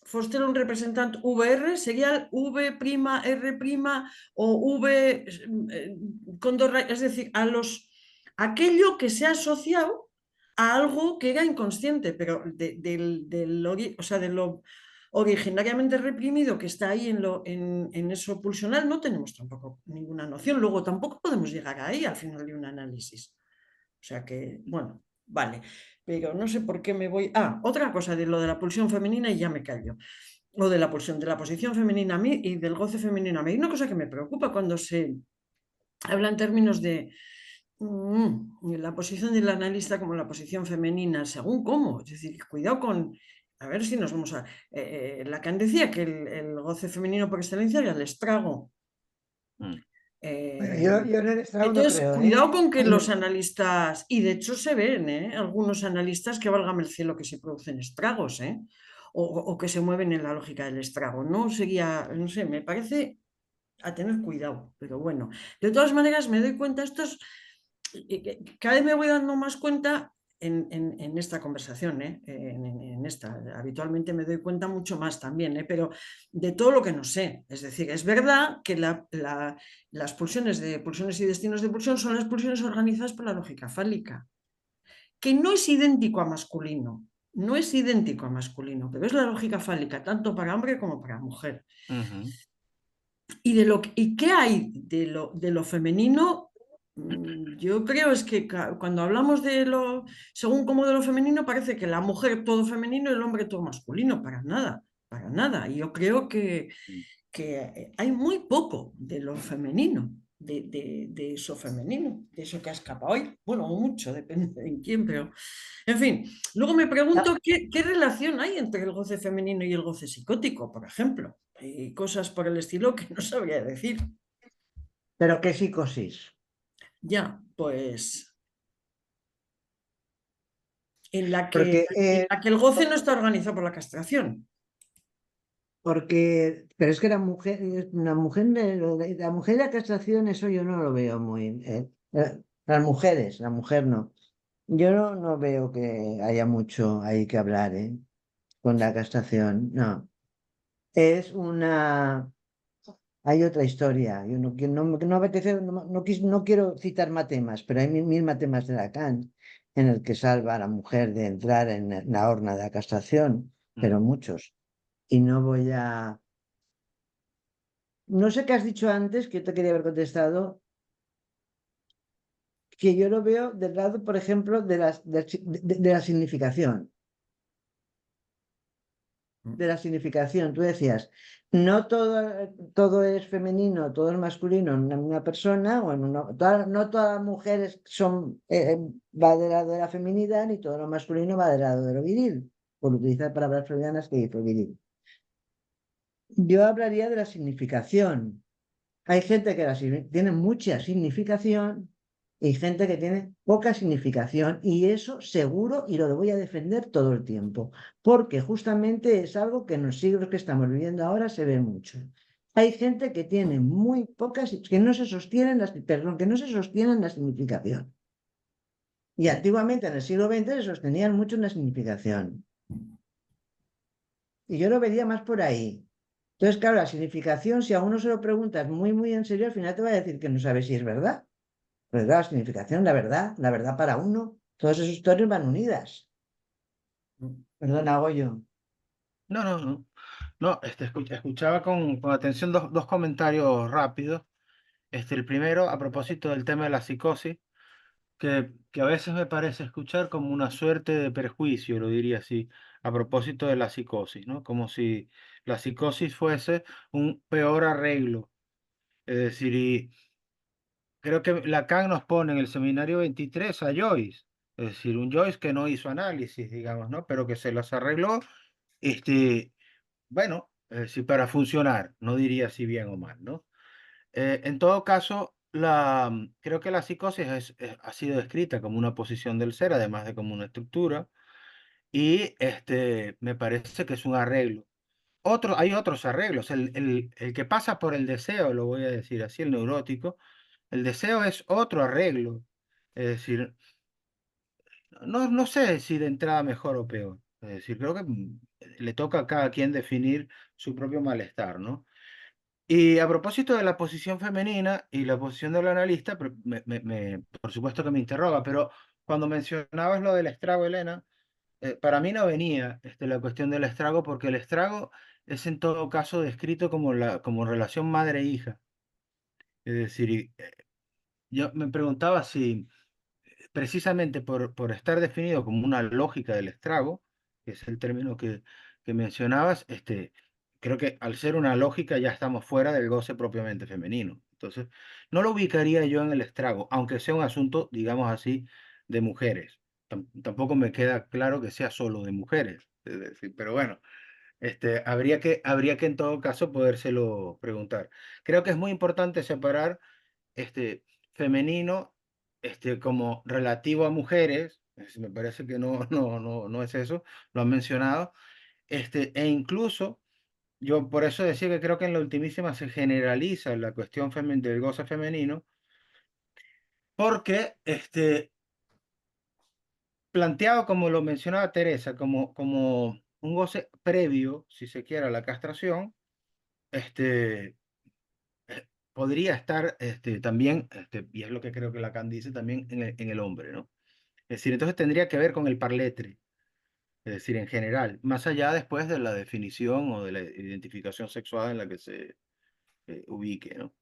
Vorstellung Representant VR, sería el V', R' o V con dos rayas, es decir, aquello que se ha asociado a algo que era inconsciente, pero o sea, de lo originariamente reprimido que está ahí en eso pulsional, no tenemos tampoco ninguna noción. Luego tampoco podemos llegar ahí al final de un análisis. O sea que, bueno, vale. Pero no sé por qué me voy... otra cosa de lo de la pulsión femenina y ya me callo. O de la pulsión, de la posición femenina a mí y del goce femenino a mí. Hay una cosa que me preocupa cuando se habla en términos de la posición del analista como la posición femenina, según cómo. Es decir, cuidado con... A ver si nos vamos a... Lacan decía que el goce femenino por excelencia era el estrago. Yo en el estrago no Entonces, creo, cuidado con que los analistas, y de hecho se ven, algunos analistas que válgame el cielo que se producen estragos, o que se mueven en la lógica del estrago. No sería, no sé, me parece a tener cuidado, pero bueno. De todas maneras, me doy cuenta, cada vez me voy dando más cuenta en esta conversación, en esta. Habitualmente me doy cuenta mucho más también, pero de todo lo que no sé. Es decir, es verdad que las pulsiones y destinos de pulsión son las pulsiones organizadas por la lógica fálica, que no es idéntico a masculino. No es idéntico a masculino, pero es la lógica fálica tanto para hombre como para mujer. ¿Y qué hay de lo femenino? Yo creo es que cuando hablamos según como de lo femenino, parece que la mujer todo femenino y el hombre todo masculino. Para nada, para nada. Y yo creo que hay muy poco de lo femenino, de eso femenino, de eso que ha escapado hoy. Bueno, mucho, depende de quién, pero en fin. Luego me pregunto qué relación hay entre el goce femenino y el goce psicótico, por ejemplo. Y cosas por el estilo que no sabría decir. ¿Pero qué psicosis? Ya, pues en la Porque, que el goce no está organizado por la castración. pero es que la mujer y la castración, eso yo no lo veo muy. Las mujeres, la mujer no. Yo no veo que haya mucho ahí que hablar, con la castración, no. Es una. Hay otra historia. Yo no apetece, no quiero citar matemas, pero hay mil matemas de Lacan en el que salva a la mujer de entrar en la horna de la castración, pero muchos. Y no voy a. No sé qué has dicho antes, que yo te quería haber contestado, que yo lo veo del lado, por ejemplo, de la significación. De la significación. Tú decías, no todo es femenino, todo es masculino en una persona, o no todas las mujeres va del lado de la feminidad, ni todo lo masculino va del lado de lo viril, por utilizar palabras freudianas que dice viril. Yo hablaría de la significación. Hay gente que tiene mucha significación y gente que tiene poca significación, y eso seguro, y lo voy a defender todo el tiempo, porque justamente es algo que en los siglos que estamos viviendo ahora se ve mucho. Hay gente que tiene muy pocas, que no se sostienen, que no se sostienen la significación. Y antiguamente en el siglo XX se sostenían mucho en la significación. Y yo lo vería más por ahí. Entonces, claro, la significación, si a uno se lo preguntas muy, muy en serio, al final te va a decir que no sabe si es verdad. Pero claro, la significación, la verdad para uno, todas esas historias van unidas. Perdona, Goyo. No, no, no. No, escuchaba con atención dos comentarios rápidos. El primero, a propósito del tema de la psicosis, que a veces me parece escuchar como una suerte de perjuicio, lo diría así, a propósito de la psicosis, ¿no? Como si la psicosis fuese un peor arreglo. Es decir, y creo que Lacan nos pone en el seminario 23 a Joyce, es decir, un Joyce que no hizo análisis, digamos, ¿no? Pero que se las arregló, bueno, es decir, para funcionar, no diría si bien o mal, ¿no? En todo caso, creo que la psicosis ha sido descrita como una posición del ser, además de como una estructura, y me parece que es un arreglo. Hay otros arreglos, el que pasa por el deseo, lo voy a decir así, el neurótico, el deseo es otro arreglo, es decir, no sé si de entrada mejor o peor, es decir, creo que le toca a cada quien definir su propio malestar, ¿no? Y a propósito de la posición femenina y la posición del analista, por supuesto que me interroga, pero cuando mencionabas lo del estrago, Elena, para mí no venía la cuestión del estrago, porque el estrago es en todo caso descrito como relación madre-hija. Es decir, yo me preguntaba si precisamente por estar definido como una lógica del estrago, que es el término que mencionabas, creo que al ser una lógica ya estamos fuera del goce propiamente femenino. Entonces, no lo ubicaría yo en el estrago, aunque sea un asunto, digamos así, de mujeres. Tampoco me queda claro que sea solo de mujeres. Es decir, pero bueno, habría que en todo caso podérselo preguntar. Creo que es muy importante separar femenino, como relativo a mujeres, me parece que no es eso, lo han mencionado, e incluso yo por eso decía que creo que en la ultimísima se generaliza la cuestión del goce femenino, porque planteado como lo mencionaba Teresa, como un goce previo, si se quiere, a la castración, podría estar también, y es lo que creo que Lacan dice, también en el hombre, ¿no? Es decir, entonces tendría que ver con el parletre, es decir, en general, más allá después de la definición o de la identificación sexual en la que se ubique, ¿no?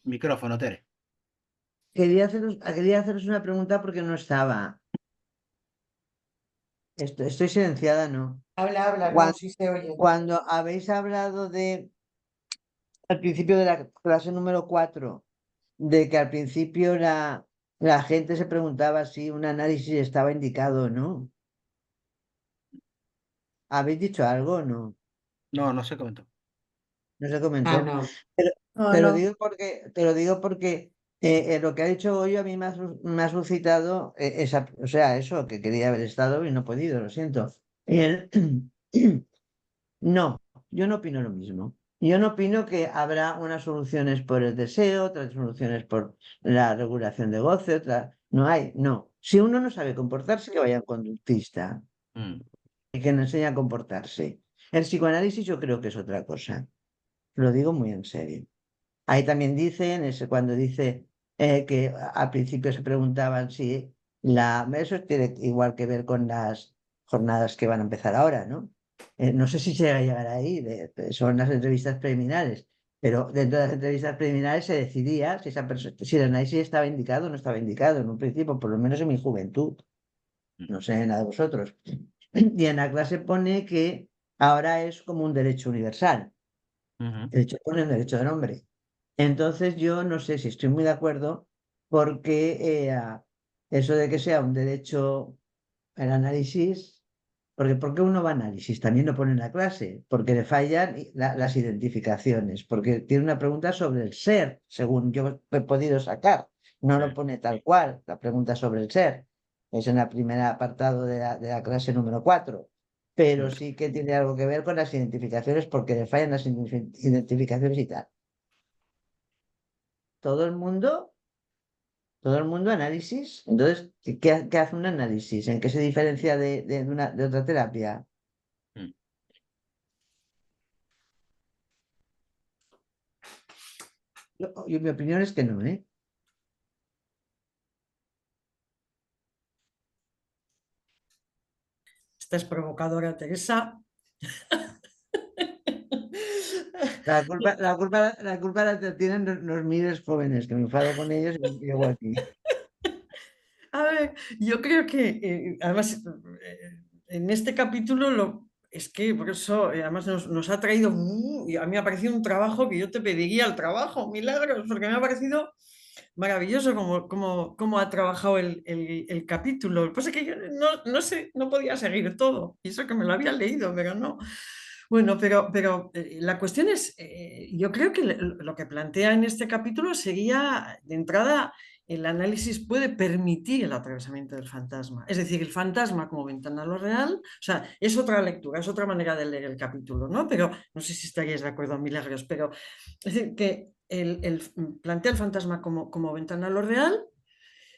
Micrófono, Tere. Quería haceros una pregunta porque no estaba. Estoy silenciada, ¿no? Habla, habla, no, Cuan- sí se oye. Cuando habéis hablado al principio de la clase número 4, de que al principio la gente se preguntaba si un análisis estaba indicado o no. ¿Habéis dicho algo o no? No, no se comentó. No se Ah, comentó. no. Pero No, te lo no. digo porque Lo que ha dicho Goyo a mí me ha suscitado o sea, eso, que quería haber estado y no he podido, lo siento. El- No, yo no opino lo mismo. Yo no opino que habrá unas soluciones por el deseo, otras soluciones por la regulación de goce, otra. No hay, no. Si uno no sabe comportarse, que vaya a un conductista Mm, y que nos enseñe a comportarse. El psicoanálisis yo creo que es otra cosa. Lo digo muy en serio. Ahí también dicen, cuando dice que al principio se preguntaban si eso tiene igual que ver con las jornadas que van a empezar ahora, ¿no? No sé si se va a llegar ahí, son las entrevistas preliminares, pero dentro de las entrevistas preliminares se decidía si el análisis estaba indicado o no estaba indicado en un principio, por lo menos en mi juventud, no sé nada de vosotros. Y en la clase pone que ahora es como un derecho universal. ujú. De hecho, pone un derecho del hombre. Entonces yo no sé si estoy muy de acuerdo porque eso de que sea un derecho el análisis, porque ¿por qué uno va a análisis? También lo pone en la clase, porque le fallan las identificaciones, porque tiene una pregunta sobre el ser, según yo he podido sacar. No lo Sí. pone tal cual, la pregunta sobre el ser. Es en el primer apartado de la clase número 4. Pero Mm. sí que tiene algo que ver con las identificaciones porque le fallan las identificaciones y tal. Todo el mundo análisis. Entonces, ¿qué hace un análisis? ¿En qué se diferencia de otra terapia? Mm. Mi opinión es que no, ¿eh? Esta es provocadora, Teresa. La culpa la tienen los miles jóvenes, que me enfado con ellos y llego aquí. A ver, yo creo que además en este capítulo es que por eso además nos ha traído, y a mí me ha parecido un trabajo que yo te pediría el trabajo, Milagros, porque me ha parecido maravilloso cómo ha trabajado el capítulo. Lo que pasa es que yo no sé, no podía seguir todo, y eso que me lo había leído, pero no. Bueno, pero la cuestión es, yo creo que lo que plantea en este capítulo sería, de entrada, el análisis puede permitir el atravesamiento del fantasma. Es decir, el fantasma como ventana a lo real, o sea, es otra lectura, es otra manera de leer el capítulo, ¿no? Pero no sé si estaríais de acuerdo, Milagros, pero es decir, que plantea el fantasma como ventana a lo real.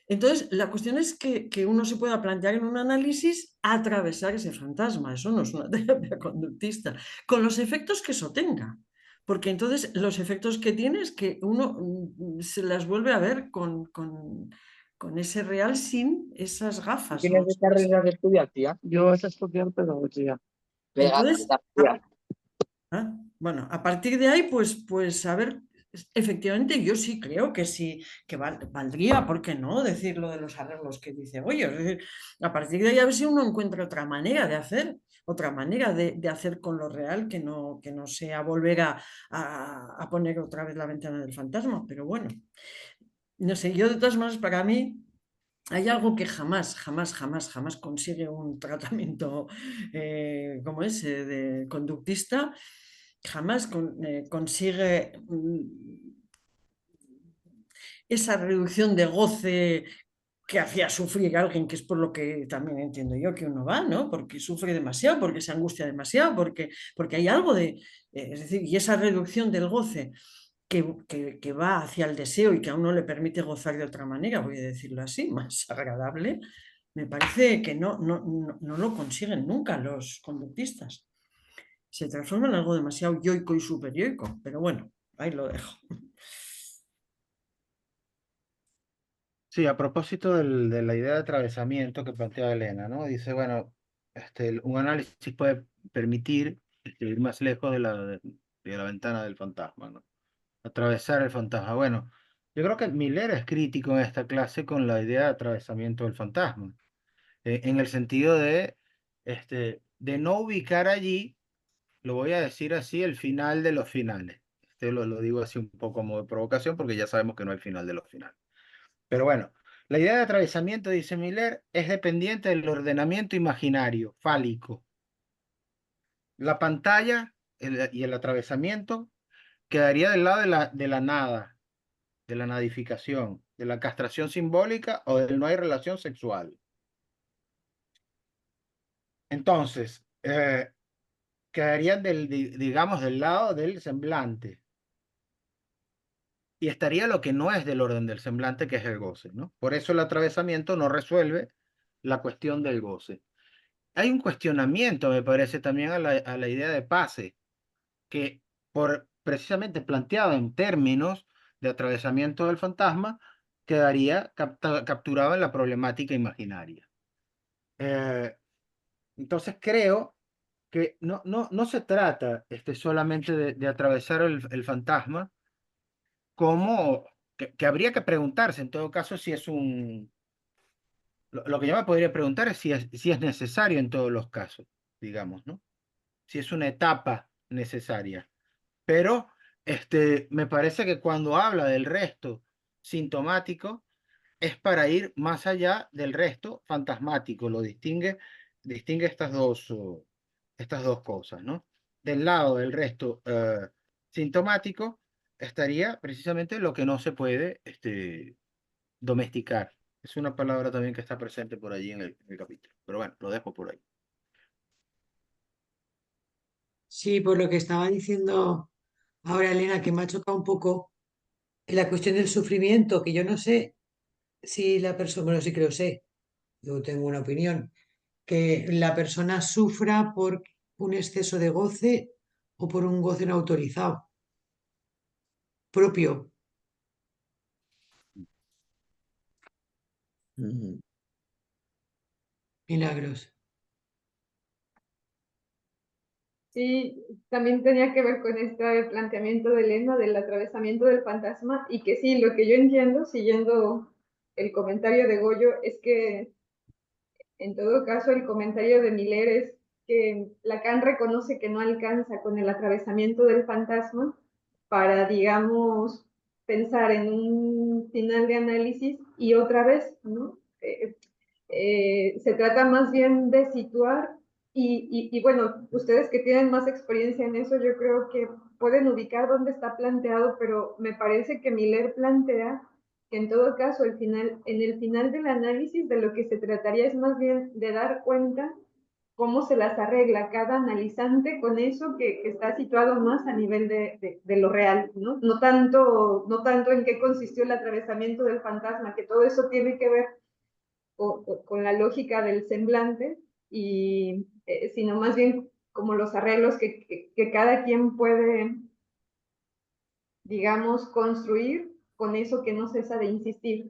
Entonces, la cuestión es que uno se pueda plantear en un análisis atravesar ese fantasma. Eso no es una terapia conductista, con los efectos que eso tenga. Porque entonces los efectos que tiene es que uno se las vuelve a ver con ese real sin esas gafas. ¿Tienes de carrera de estudiar, tía? Yo es estudiar pedagogía. Entonces, Pedagogía. bueno, a partir de ahí, pues a ver, efectivamente yo sí creo que sí, que valdría, ¿por qué no? Decir lo de los arreglos que dice Goyo. Es decir, a partir de ahí a ver si uno encuentra otra manera de hacer, otra manera de hacer con lo real que no sea volver a poner otra vez la ventana del fantasma. Pero bueno, no sé, yo de todas maneras, para mí hay algo que jamás consigue un tratamiento como ese de conductista, jamás consigue esa reducción de goce que hacía sufrir a alguien, que es por lo que también entiendo yo que uno va, ¿no? Porque sufre demasiado, porque se angustia demasiado, porque hay algo es decir, y esa reducción del goce que va hacia el deseo y que a uno le permite gozar de otra manera, voy a decirlo así, más agradable, me parece que no lo consiguen nunca los conductistas. Se transforma en algo demasiado yoico y superyoico, pero bueno, ahí lo dejo. Sí, a propósito de la idea de atravesamiento que plantea Elena, ¿no? Dice, bueno, un análisis puede permitir ir más lejos de la ventana del fantasma, ¿no? Atravesar el fantasma. Bueno, yo creo que Miller es crítico en esta clase con la idea de atravesamiento del fantasma, en el sentido de no ubicar allí, lo voy a decir así, el final de los finales. Lo digo así un poco como de provocación porque ya sabemos que no hay final de los finales. Pero bueno, la idea de atravesamiento, dice Miller, es dependiente del ordenamiento imaginario, fálico. La pantalla y el atravesamiento quedaría del lado de la nada, de la nadificación, de la castración simbólica o del no hay relación sexual. Entonces, quedaría digamos, del lado del semblante. Y estaría lo que no es del orden del semblante, que es el goce, ¿no? Por eso el atravesamiento no resuelve la cuestión del goce. Hay un cuestionamiento, me parece, también a la idea de pase, que precisamente planteado en términos de atravesamiento del fantasma, quedaría capturado en la problemática imaginaria. Entonces creo que no se trata solamente de atravesar el fantasma, como que habría que preguntarse en todo caso si es lo que yo me podría preguntar es si es necesario en todos los casos, digamos, ¿no? Si es una etapa necesaria. Pero me parece que cuando habla del resto sintomático, es para ir más allá del resto fantasmático, distingue estas dos cosas, ¿no? Del lado del resto sintomático estaría precisamente lo que no se puede domesticar. Es una palabra también que está presente por allí en el capítulo, pero bueno, lo dejo por ahí. Sí, por lo que estaba diciendo ahora Elena, que me ha chocado un poco en la cuestión del sufrimiento, que yo no sé si la persona, bueno, sí que lo sé, yo tengo una opinión, que la persona sufra por un exceso de goce o por un goce no autorizado, propio. Milagros. Sí, también tenía que ver con este planteamiento de Elena del atravesamiento del fantasma y que sí, lo que yo entiendo, siguiendo el comentario de Goyo, es que en todo caso el comentario de Miller es que Lacan reconoce que no alcanza con el atravesamiento del fantasma para, digamos, pensar en un final de análisis y otra vez, ¿no? Se trata más bien de situar y bueno, ustedes que tienen más experiencia en eso, yo creo que pueden ubicar dónde está planteado, pero me parece que Miller plantea que en todo caso en el final del análisis de lo que se trataría es más bien de dar cuenta cómo se las arregla cada analizante con eso que está situado más a nivel de lo real, ¿no? No tanto en qué consistió el atravesamiento del fantasma, que todo eso tiene que ver con la lógica del semblante, y, sino más bien como los arreglos que cada quien puede, digamos, construir con eso que no cesa de insistir.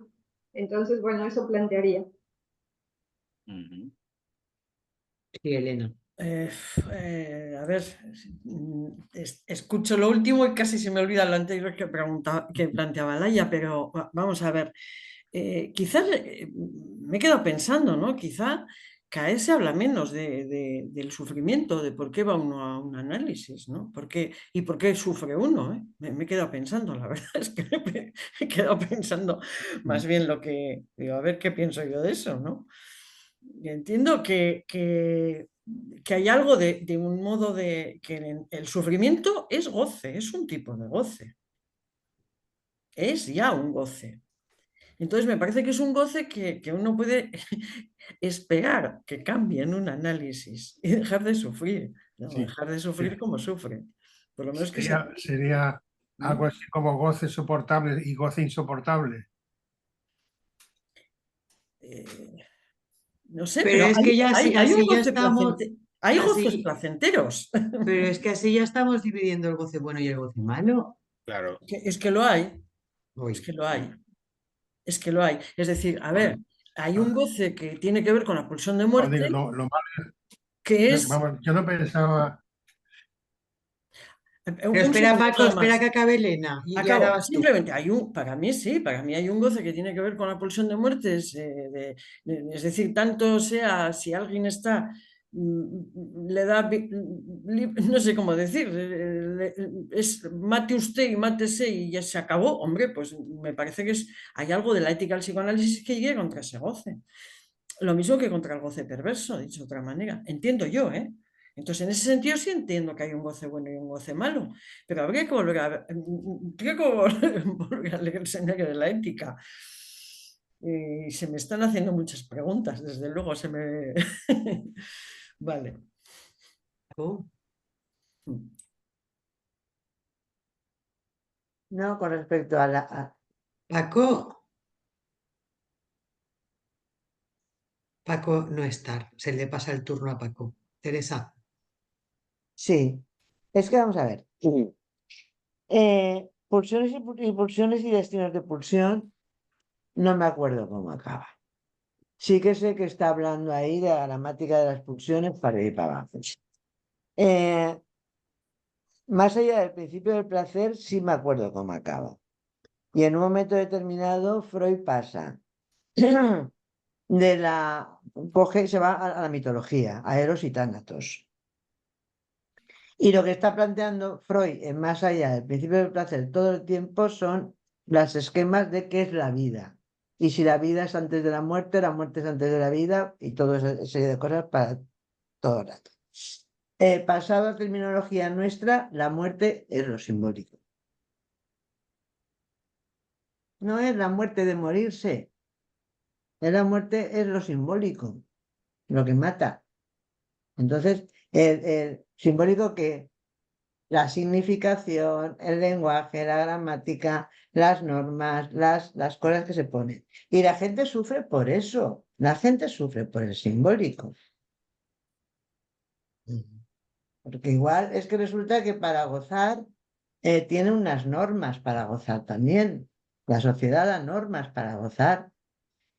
Entonces, bueno, eso plantearía. Sí, Elena. A ver, escucho lo último y casi se me olvida lo anterior que planteaba Laia, pero vamos a ver. Quizás me he quedado pensando, ¿no? Quizá cada vez se habla menos del sufrimiento, de por qué va uno a un análisis, ¿no? ¿Y por qué sufre uno? ¿eh? Me he quedado pensando, la verdad es que me he quedado pensando más bien lo que, digo, a ver qué pienso yo de eso, ¿no? Y entiendo que hay algo de un modo de que el sufrimiento es goce, es un tipo de goce, es ya un goce. Entonces me parece que es un goce que uno puede esperar que cambie en un análisis y dejar de sufrir, ¿no? Sí, Dejar de sufrir sí. como sufre. Por lo menos que Sería ¿no? algo así como goce soportable y goce insoportable. No sé, Pero pero es que ya hay un así ya goce estamos, hay goces así, placenteros. pero es que así ya estamos dividiendo el goce bueno y el goce malo. Claro. Es que lo hay, es Uy, que lo hay, es que lo hay. Es decir, a ver, hay un goce que tiene que ver con la pulsión de Os digo, muerte, lo malo que es, es... vamos, yo no pensaba, pero Un espera, segundo Paco, nada espera más. que acabe Elena y ya ahora Acabo. vas tú. Simplemente para mí sí, para mí hay un goce que tiene que ver con la pulsión de muertes, es decir, tanto sea si alguien está, le da, no sé cómo decir, es mate usted y mátese y ya se acabó, hombre, pues me parece que hay algo de la ética del psicoanálisis que iría contra ese goce. Lo mismo que contra el goce perverso, dicho de otra manera. Entiendo yo, ¿eh? Entonces, en ese sentido sí entiendo que hay un goce bueno y un goce malo, pero habría que volver volver a leer el Seminario de la Ética. Y se me están haciendo muchas preguntas, desde luego se me... Vale. Oh, No, con respecto a Paco, Paco no está, se le pasa el turno a Paco. Teresa, Sí, es que vamos a ver. Pulsiones y pulsiones y destinos de pulsión, no me acuerdo cómo acaba. Sí que sé que está hablando ahí de la gramática de las pulsiones para ir para abajo. Más allá del principio del placer, sí me acuerdo cómo acaba. Y en un momento determinado, Freud pasa de coge, se va a la mitología, a Eros y Tánatos. Y lo que está planteando Freud, en más allá del principio del placer todo el tiempo, son los esquemas de qué es la vida. Y si la vida es antes de la muerte es antes de la vida, y toda esa serie de cosas para todo el rato. Pasado a terminología nuestra, la muerte es lo simbólico. No es la muerte de morirse, es la muerte es lo simbólico, lo que mata. Entonces, el simbólico que la significación, el lenguaje, la gramática, las normas, las cosas que se ponen. Y la gente sufre por eso, la gente sufre por el simbólico. Porque igual es que resulta que para gozar tiene unas normas para gozar también. La sociedad da normas para gozar.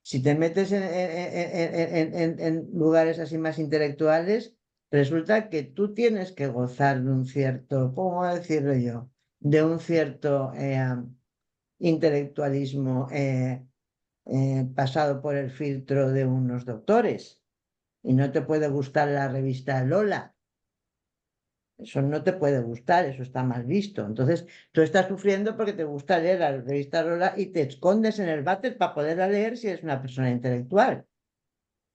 Si te metes en lugares así más intelectuales, resulta que tú tienes que gozar de un cierto, ¿cómo decirlo yo? De un cierto intelectualismo pasado por el filtro de unos doctores. Y no te puede gustar la revista Lola. Eso no te puede gustar, eso está mal visto. Entonces, tú estás sufriendo porque te gusta leer la revista Lola y te escondes en el váter para poderla leer si eres una persona intelectual.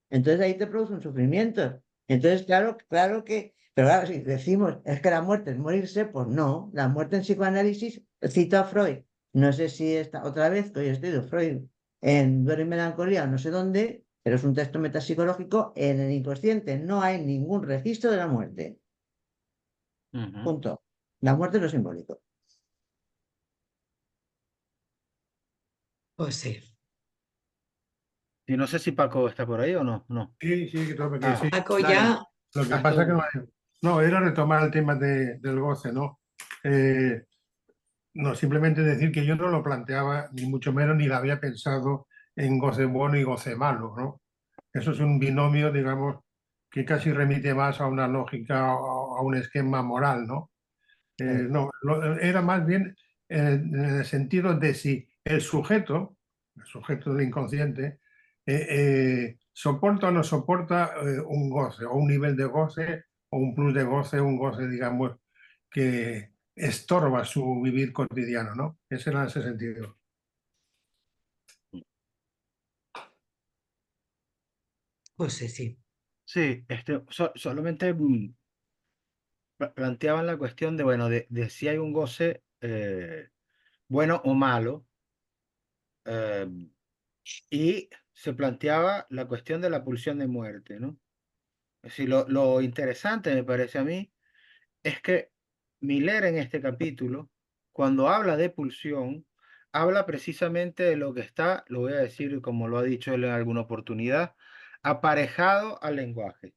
Entonces ahí te produce un sufrimiento. Entonces, claro que, pero claro, si decimos es que la muerte es morirse, pues no, la muerte en psicoanálisis, cito a Freud, no sé si está otra vez, que hoy he estudiado Freud en Duelo y Melancolía o no sé dónde, pero es un texto metapsicológico, en el inconsciente no hay ningún registro de la muerte. Punto. La muerte es lo simbólico. pues sí. Y no sé si Paco está por ahí o no. No. Sí, que todo aquí, Ah, sí. Paco dale. ya, Lo que Haz pasa tu- que no, era retomar el tema del goce, ¿no? No, simplemente decir que yo no lo planteaba, ni mucho menos, ni lo había pensado en goce bueno y goce malo, ¿no? Eso es un binomio, digamos, que casi remite más a una lógica o a un esquema moral, ¿no? No, era más bien en el sentido de si el sujeto del inconsciente, soporta o no soporta un goce, o un nivel de goce, o un plus de goce, un goce, digamos, que estorba su vivir cotidiano, ¿no? Ese era ese sentido. pues sí, sí. Sí, solamente planteaban la cuestión de, bueno, de si hay un goce bueno o malo, eh, y se planteaba la cuestión de la pulsión de muerte, ¿no? Es decir, lo interesante me parece a mí es que Miller en este capítulo, cuando habla de pulsión, habla precisamente de lo que está, lo voy a decir como lo ha dicho él en alguna oportunidad, aparejado al lenguaje.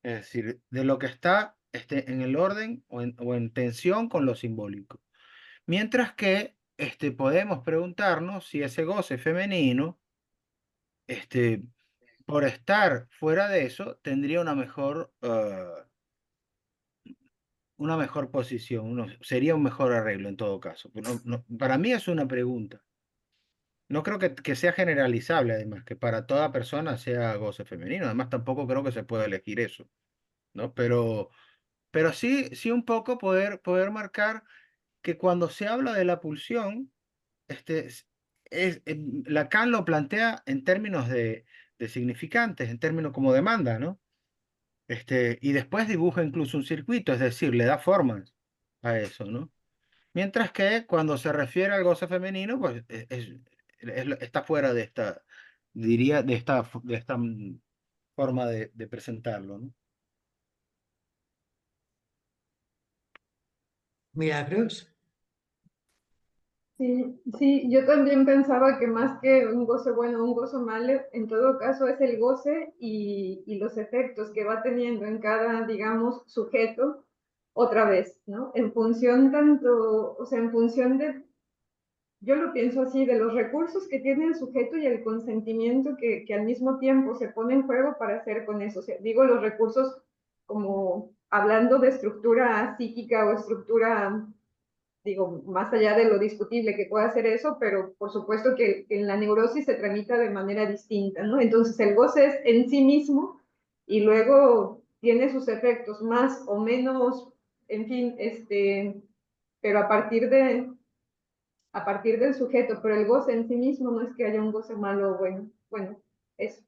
Es decir, de lo que está en el orden o en tensión con lo simbólico. Mientras que podemos preguntarnos si ese goce femenino, este, por estar fuera de eso, tendría una mejor posición, sería un mejor arreglo en todo caso. Pero para mí es una pregunta. No creo que sea generalizable, además, que para toda persona sea goce femenino. Además, tampoco creo que se pueda elegir eso, ¿no? Pero sí un poco poder marcar que cuando se habla de la pulsión, Lacan lo plantea en términos de significantes, en términos como demanda, ¿no? Y después dibuja incluso un circuito, es decir, le da formas a eso, ¿no? Mientras que cuando se refiere al goce femenino, pues está fuera de esta, diría, de esta forma de presentarlo, ¿no? Milagros. Sí, sí, yo también pensaba que más que un goce bueno o un goce malo, en todo caso es el goce y los efectos que va teniendo en cada, digamos, sujeto, otra vez, ¿no? En función tanto, o sea, en función de, yo lo pienso así, de los recursos que tiene el sujeto y el consentimiento que al mismo tiempo se pone en juego para hacer con eso. O sea, digo los recursos como hablando de estructura psíquica o estructura, digo, más allá de lo discutible que pueda hacer eso, pero por supuesto que en la neurosis se tramita de manera distinta, ¿no? Entonces el goce es en sí mismo y luego tiene sus efectos más o menos, en fin, pero a partir del sujeto, pero el goce en sí mismo no es que haya un goce malo o bueno, bueno, eso.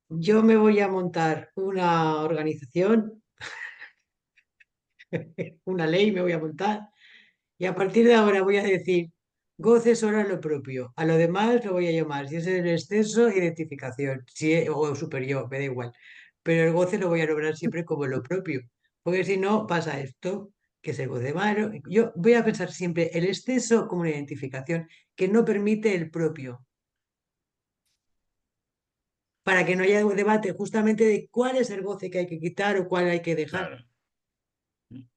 Yo me voy a montar una organización, una ley me voy a montar, y a partir de ahora voy a decir, goce solo a lo propio, a lo demás lo voy a llamar, si es el exceso, identificación, o superior, me da igual, pero el goce lo voy a nombrar siempre como lo propio, porque si no pasa esto, que es el goce malo. Yo voy a pensar siempre el exceso como una identificación que no permite el propio, para que no haya un debate justamente de cuál es el goce que hay que quitar o cuál hay que dejar. Claro.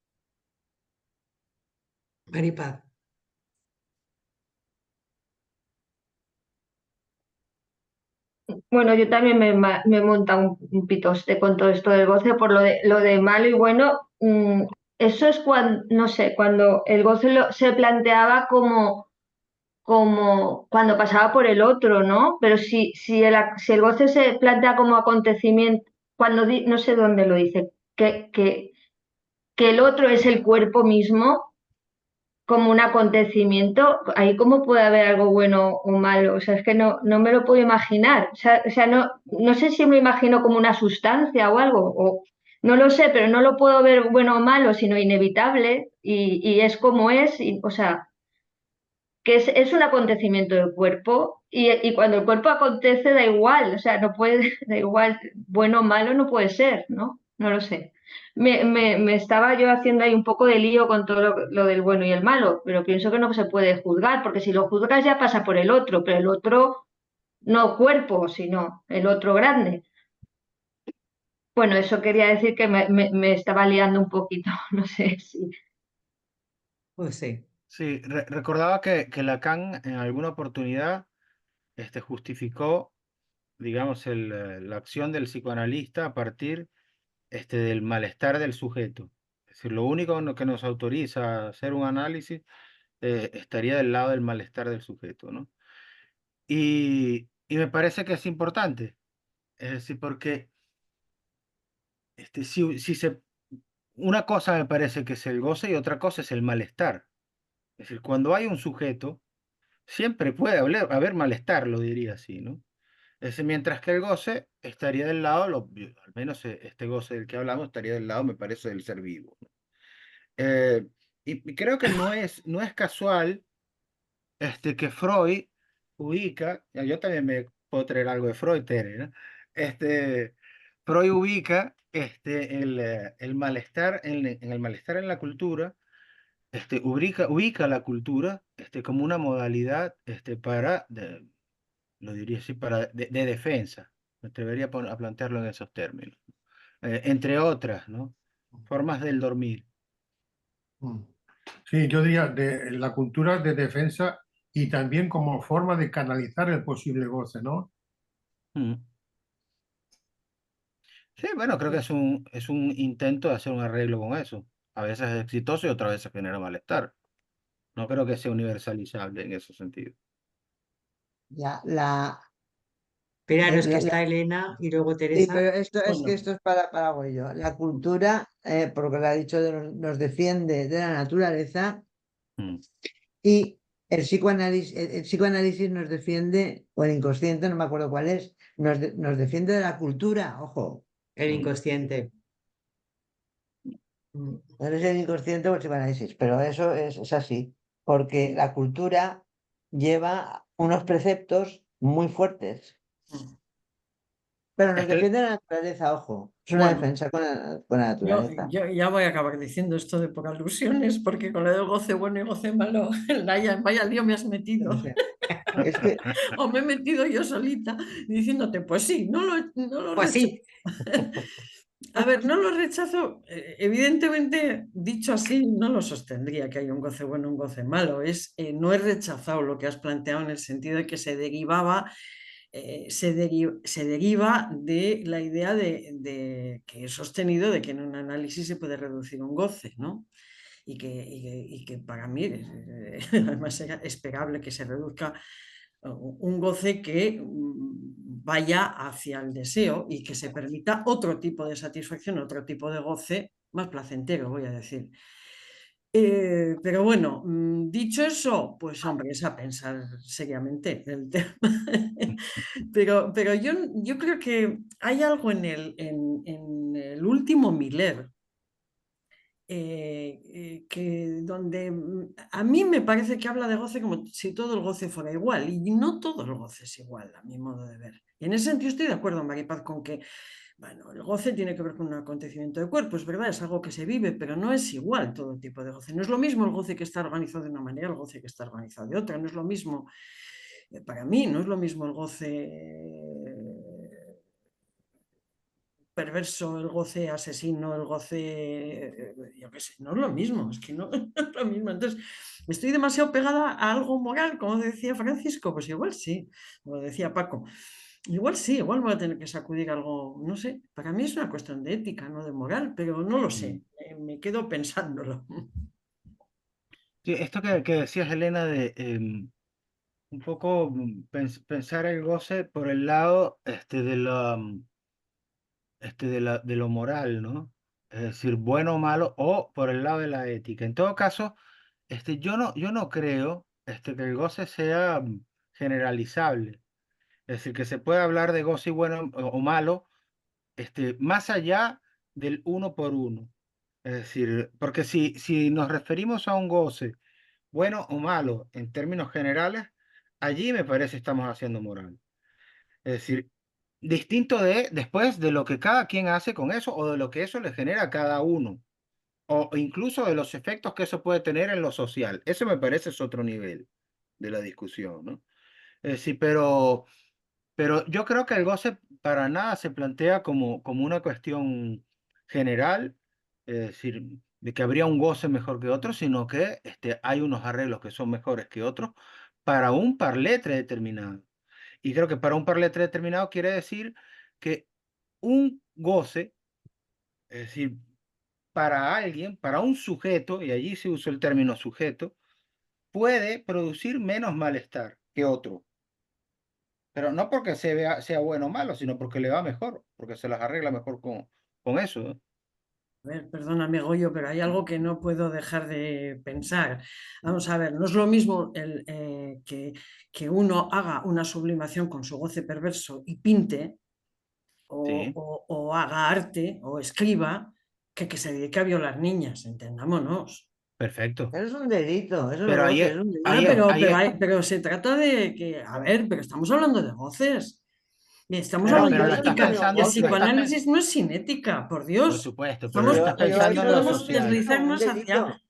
Maripaz. Bueno, yo también me monta un pitoste con todo esto del goce por lo de malo y bueno. Eso es cuando, no sé, cuando el goce se planteaba como cuando pasaba por el otro, ¿no? Pero si el goce se plantea como acontecimiento, no sé dónde lo dice, que el otro es el cuerpo mismo como un acontecimiento, ahí cómo puede haber algo bueno o malo, o sea, es que no me lo puedo imaginar, o sea, no sé si me lo imagino como una sustancia o algo, o no lo sé, pero no lo puedo ver bueno o malo, sino inevitable y es como es, o sea, que es un acontecimiento del cuerpo y cuando el cuerpo acontece da igual, o sea, no puede, da igual, bueno o malo no puede ser, ¿no? No lo sé. Me estaba yo haciendo ahí un poco de lío con todo lo del bueno y el malo, pero pienso que no se puede juzgar, porque si lo juzgas ya pasa por el otro, pero el otro no cuerpo, sino el otro grande. Bueno, eso quería decir que me estaba liando un poquito, no sé si. Pues sí. Sí, recordaba que Lacan en alguna oportunidad justificó, digamos, la acción del psicoanalista a partir del malestar del sujeto. Es decir, lo único que nos autoriza a hacer un análisis estaría del lado del malestar del sujeto, ¿no? Y me parece que es importante, es decir, porque si una cosa me parece que es el goce y otra cosa es el malestar. Es decir, cuando hay un sujeto, siempre puede haber malestar, lo diría así, ¿no? Es decir, mientras que el goce estaría del lado, al menos este goce del que hablamos, estaría del lado, me parece, del ser vivo, ¿no? Y creo que no es casual que Freud ubica, ya, yo también me puedo traer algo de Freud, Tere, ¿no? Freud ubica el malestar en el malestar en la cultura, ubica la cultura como una modalidad lo diría así, de defensa. Me atrevería a plantearlo en esos términos. Entre otras, ¿no? Formas del dormir. Mm. Sí, yo diría de la cultura de defensa y también como forma de canalizar el posible goce, ¿no? Mm. Sí, bueno, creo que es un intento de hacer un arreglo con eso. A veces es exitoso y otras veces genera malestar. No creo que sea universalizable en ese sentido. Ya, la, Esperaros que la- está Elena y luego sí, Teresa. pero esto es que Bueno, esto es para Goyo. La cultura, porque lo ha dicho, nos defiende de la naturaleza Mm. y el psicoanálisis nos defiende, o el inconsciente, no me acuerdo cuál es, nos defiende de la cultura, ojo. El inconsciente. No sé si el inconsciente o el psicoanálisis, pero eso es así, porque la cultura lleva unos preceptos muy fuertes, pero nos Es que, defiende la naturaleza, ojo. Es una Bueno, defensa con la naturaleza. yo ya voy a acabar diciendo esto de por alusiones, porque con lo del goce bueno y goce malo, vaya lío me has metido. No sé. Es que O me he metido yo solita diciéndote, pues sí, no lo Pues rechazo. sí. A ver, no lo rechazo. Evidentemente, dicho así, no lo sostendría que haya un goce bueno, un goce malo. No he rechazado lo que has planteado en el sentido de que se deriva de la idea que he sostenido de que en un análisis se puede reducir un goce, ¿no? Y que para mí además era esperable que se reduzca un goce que vaya hacia el deseo y que se permita otro tipo de satisfacción, otro tipo de goce más placentero, voy a decir. Pero bueno, dicho eso, pues hombre, es a pensar seriamente el tema. Pero yo creo que hay algo en el último Miller donde a mí me parece que habla de goce como si todo el goce fuera igual, y no todo el goce es igual, a mi modo de ver. Y en ese sentido estoy de acuerdo, Maripaz, con que bueno, el goce tiene que ver con un acontecimiento de cuerpo, es verdad, es algo que se vive, pero no es igual todo tipo de goce. No es lo mismo el goce que está organizado de una manera, el goce que está organizado de otra, no es lo mismo, para mí, no es lo mismo el goce perverso, el goce asesino, el goce, yo qué sé, no es lo mismo, es que no, no es lo mismo. Entonces, ¿estoy demasiado pegada a algo moral, como decía Francisco? Pues igual sí, como decía Paco. Igual sí, igual voy a tener que sacudir algo, no sé, para mí es una cuestión de ética, no de moral, pero no lo sé, me quedo pensándolo. sí, esto que decías, Elena, de un poco pensar el goce por el lado de lo moral, ¿no? Es decir, bueno o malo, o por el lado de la ética. En todo caso, yo no creo que el goce sea generalizable. Es decir, que se puede hablar de goce bueno o malo, más allá del uno por uno. Es decir, porque si nos referimos a un goce bueno o malo en términos generales, allí me parece estamos haciendo moral. Es decir, distinto de después de lo que cada quien hace con eso o de lo que eso le genera a cada uno, o incluso de los efectos que eso puede tener en lo social. Eso me parece es otro nivel de la discusión, ¿no? Es decir, pero yo creo que el goce para nada se plantea como una cuestión general, es decir, de que habría un goce mejor que otro, sino que hay unos arreglos que son mejores que otros para un par letre determinado. Y creo que para un par letre determinado quiere decir que un goce, es decir, para alguien, para un sujeto, y allí se usó el término sujeto, puede producir menos malestar que otro. Pero no porque sea bueno o malo, sino porque le va mejor, porque se las arregla mejor con eso, ¿no? A ver, perdóname, Goyo, pero hay algo que no puedo dejar de pensar. Vamos a ver, no es lo mismo que uno haga una sublimación con su goce perverso y pinte, Sí, o haga arte, o escriba, que se dedique a violar niñas, entendámonos. perfecto. Eso es un delito, eso es Pero goce, es un Bueno, ahí, delito. pero se trata de que, a ver, pero estamos hablando de goces. Y estamos No, hablando pero yo lo de eso no estás lo ética. veo Y el pensando, psicoanálisis no es sin ética, por por Dios. supuesto, pero lo Estamos, estás yo a pensando eso en lo lo podemos social. considero un deslizarnos hacia, delito.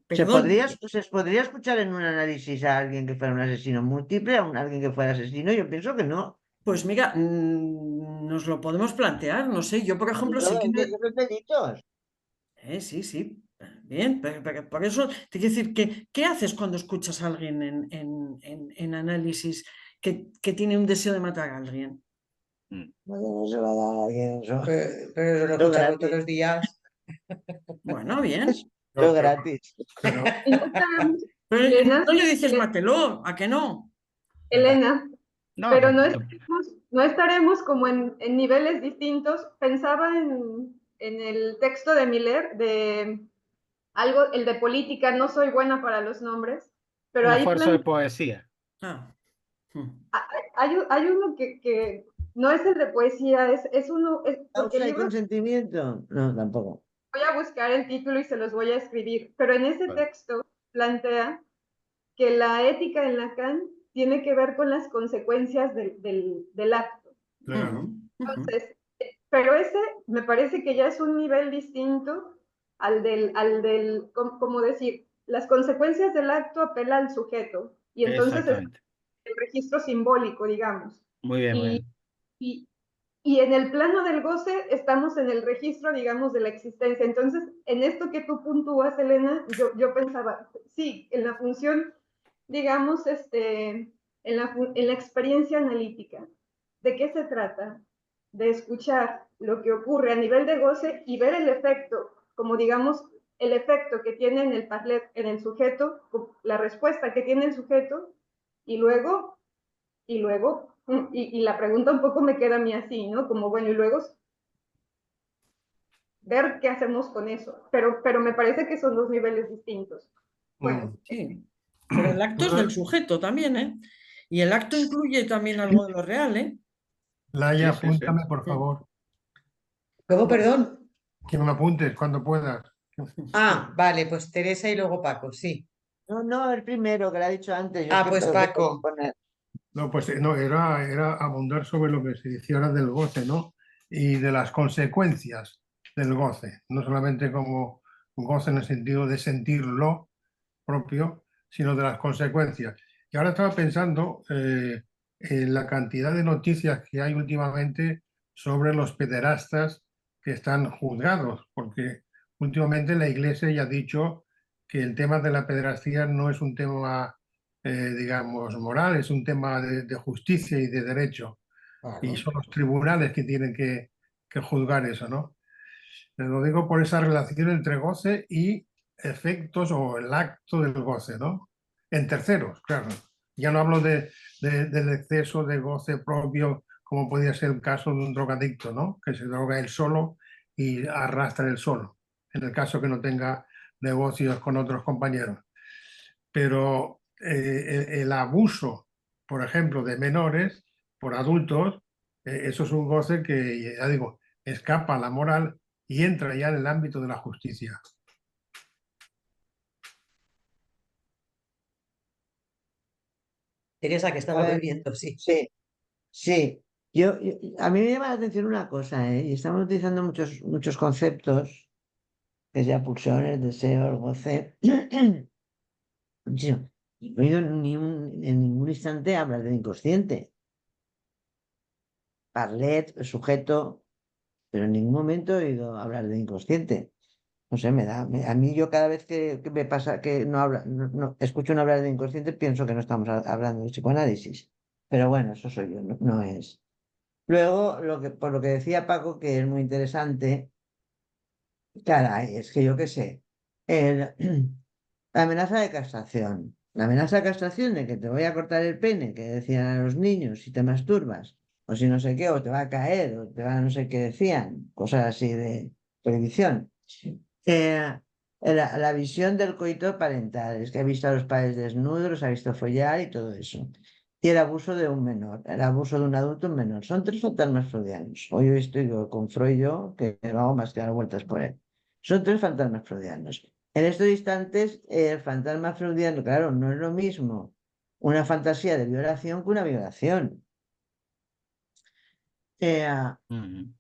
perdón, Se podría escuchar en un análisis a alguien que fuera un asesino múltiple, alguien que fuera asesino? Yo pienso que no. pues mira, nos lo podemos plantear, no sé, yo por ejemplo sí que... De esos delitos. Sí, sí, bien, pero por eso te quiero decir que, ¿qué haces cuando escuchas a alguien en análisis que tiene un deseo de matar a alguien? Mm. No se va a dar a alguien eso. Pero eso lo Lo escuchamos todos gratis. los días. Bueno, bien. Lo gratis. Pero, Y no estaremos, Pero Elena, no le dices mátelo, ¿a que no? Elena, No, pero no estaremos como en niveles distintos. Pensaba en el texto de Miller, de algo, el de política, no soy buena para los nombres, pero Un ahí esfuerzo de poesía. Ah. Mm. hay uno que no es el de poesía, es uno, porque el ¿Causa y libro, consentimiento? No, tampoco. voy a buscar el título y se los voy a escribir, pero en ese Vale. texto plantea que la ética en Lacan tiene que ver con las consecuencias del acto. Claro. Ujú, ujú. Entonces, pero ese me parece que ya es un nivel distinto como decir, las consecuencias del acto apela al sujeto, y entonces es Exactamente. el registro simbólico, digamos. Muy bien, muy Y, bien. y, y en el plano del goce estamos en el registro, digamos, de la existencia. Entonces, en esto que tú puntúas, Elena, yo pensaba, sí, en la función, digamos, en la experiencia analítica. ¿De qué se trata? De escuchar lo que ocurre a nivel de goce y ver el efecto, como digamos, el efecto que tiene en el parlet, en el sujeto, la respuesta que tiene el sujeto, y luego, y la pregunta un poco me queda a mí así, ¿no? Como, bueno, y luego ver qué hacemos con eso. Pero me parece que son dos niveles distintos. Bueno, Sí, pero el acto es del sujeto también, ¿eh? Y el acto incluye también algo de lo real, ¿eh? Laia, Sí, sí, sí. apúntame, por Sí. favor. ¿Cómo, perdón? Que me apuntes cuando puedas. Ah, vale, pues Teresa y luego Paco, sí. No, no, el primero que lo ha dicho antes. Yo es Ah, que pues voy a Paco. poner. No, pues no, era abundar sobre lo que se decía ahora del goce, ¿no? Y de las consecuencias del goce, no solamente como goce en el sentido de sentirlo propio, sino de las consecuencias. Y ahora estaba pensando en la cantidad de noticias que hay últimamente sobre los pederastas que están juzgados, porque últimamente la Iglesia ya ha dicho que el tema de la pederastía no es un tema, digamos, moral, es un tema de justicia y de derecho. Y Claro. son los tribunales que tienen que juzgar eso, ¿no? Lo digo por esa relación entre goce y efectos o el acto del goce, ¿no? En terceros, claro. Ya no hablo del exceso de goce propio, como podría ser el caso de un drogadicto, ¿no? Que se droga él solo y arrastra él solo, en el caso que no tenga negocios con otros compañeros. Pero el abuso, por ejemplo, de menores por adultos, eso es un goce que, ya digo, escapa a la moral y entra ya en el ámbito de la justicia. Teresa, que A estaba ver, bebiendo, sí. sí, sí. A mí me llama la atención una cosa, ¿eh? Y estamos utilizando muchos conceptos, que sea pulsiones, deseos, goce. Yo no he oído en ningún instante hablar del inconsciente. Parlet, sujeto, pero en ningún momento he oído hablar del inconsciente. No sé, a mí yo cada vez que me pasa que escucho no hablar del inconsciente, pienso que no estamos hablando de psicoanálisis. Pero bueno, eso soy yo, no es. Luego, por lo que decía Paco, que es muy interesante, caray, es que yo qué sé, el- la amenaza de castración. La amenaza de castración de que te voy a cortar el pene, que decían a los niños si te masturbas, o si no sé qué, o te va a caer, o te va a no sé qué decían, cosas así de prohibición. La visión del coito parental, es que ha visto a los padres desnudos, los ha visto follar y todo eso. Y el abuso de un menor, el abuso de un adulto en menor. Son tres fantasmas freudianos. Hoy estoy con Freud yo, que no hago más que dar vueltas por él. Son tres fantasmas freudianos. En estos instantes, el fantasma freudiano, claro, no es lo mismo una fantasía de violación que una violación. Eh, Ujú.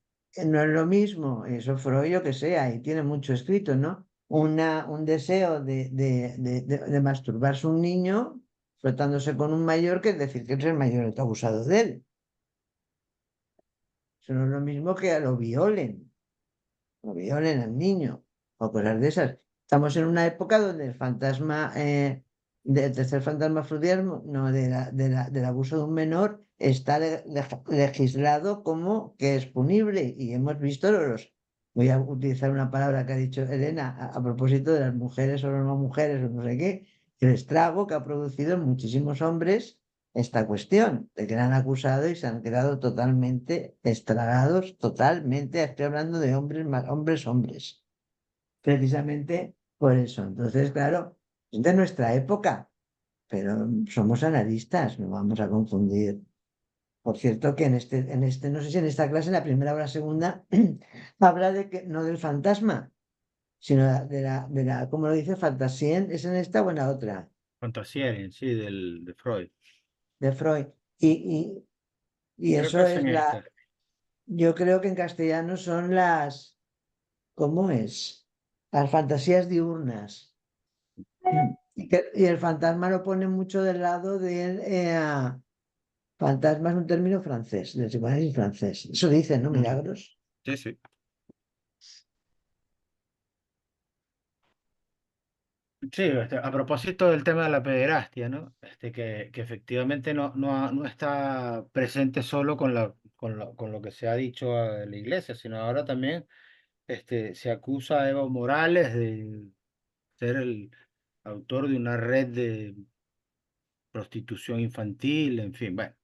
no es lo mismo, eso Freud yo que sea, y tiene mucho escrito, ¿no? Un deseo de masturbarse un niño frotándose con un mayor que decir que es el mayor el que ha abusado de él. Eso no es lo mismo que lo violen al niño, o cosas de esas. Estamos en una época donde el fantasma, del tercer fantasma freudiano, no, del abuso de un menor, está legislado como que es punible. Y hemos visto voy a utilizar una palabra que ha dicho Elena a propósito de las mujeres o no mujeres o no sé qué, el estrago que ha producido en muchísimos hombres esta cuestión, de que la han acusado y se han quedado totalmente estragados, totalmente, estoy hablando de hombres, precisamente por eso. Entonces, claro, es de nuestra época. pero somos analistas, no vamos a confundir. Por cierto, que no sé si en esta clase, en la primera o la segunda, habla de que no del fantasma, sino ¿cómo lo dice? Fantasien, ¿es en esta o en la otra? Fantasierien, sí, de Freud. De Freud. Y Creo que eso es es en esta. yo creo que en castellano son ¿cómo es? Las fantasías diurnas. Y el fantasma lo pone mucho del lado del fantasma es un término francés, del psicoanálisis francés. Eso dice, ¿no? Mm, Milagros. Sí, sí. Sí, a propósito del tema de la pederastia, ¿no? Que efectivamente no está presente solo con lo que se ha dicho de la iglesia, sino ahora también se acusa a Evo Morales de ser el autor de una red de prostitución infantil, en fin, bueno.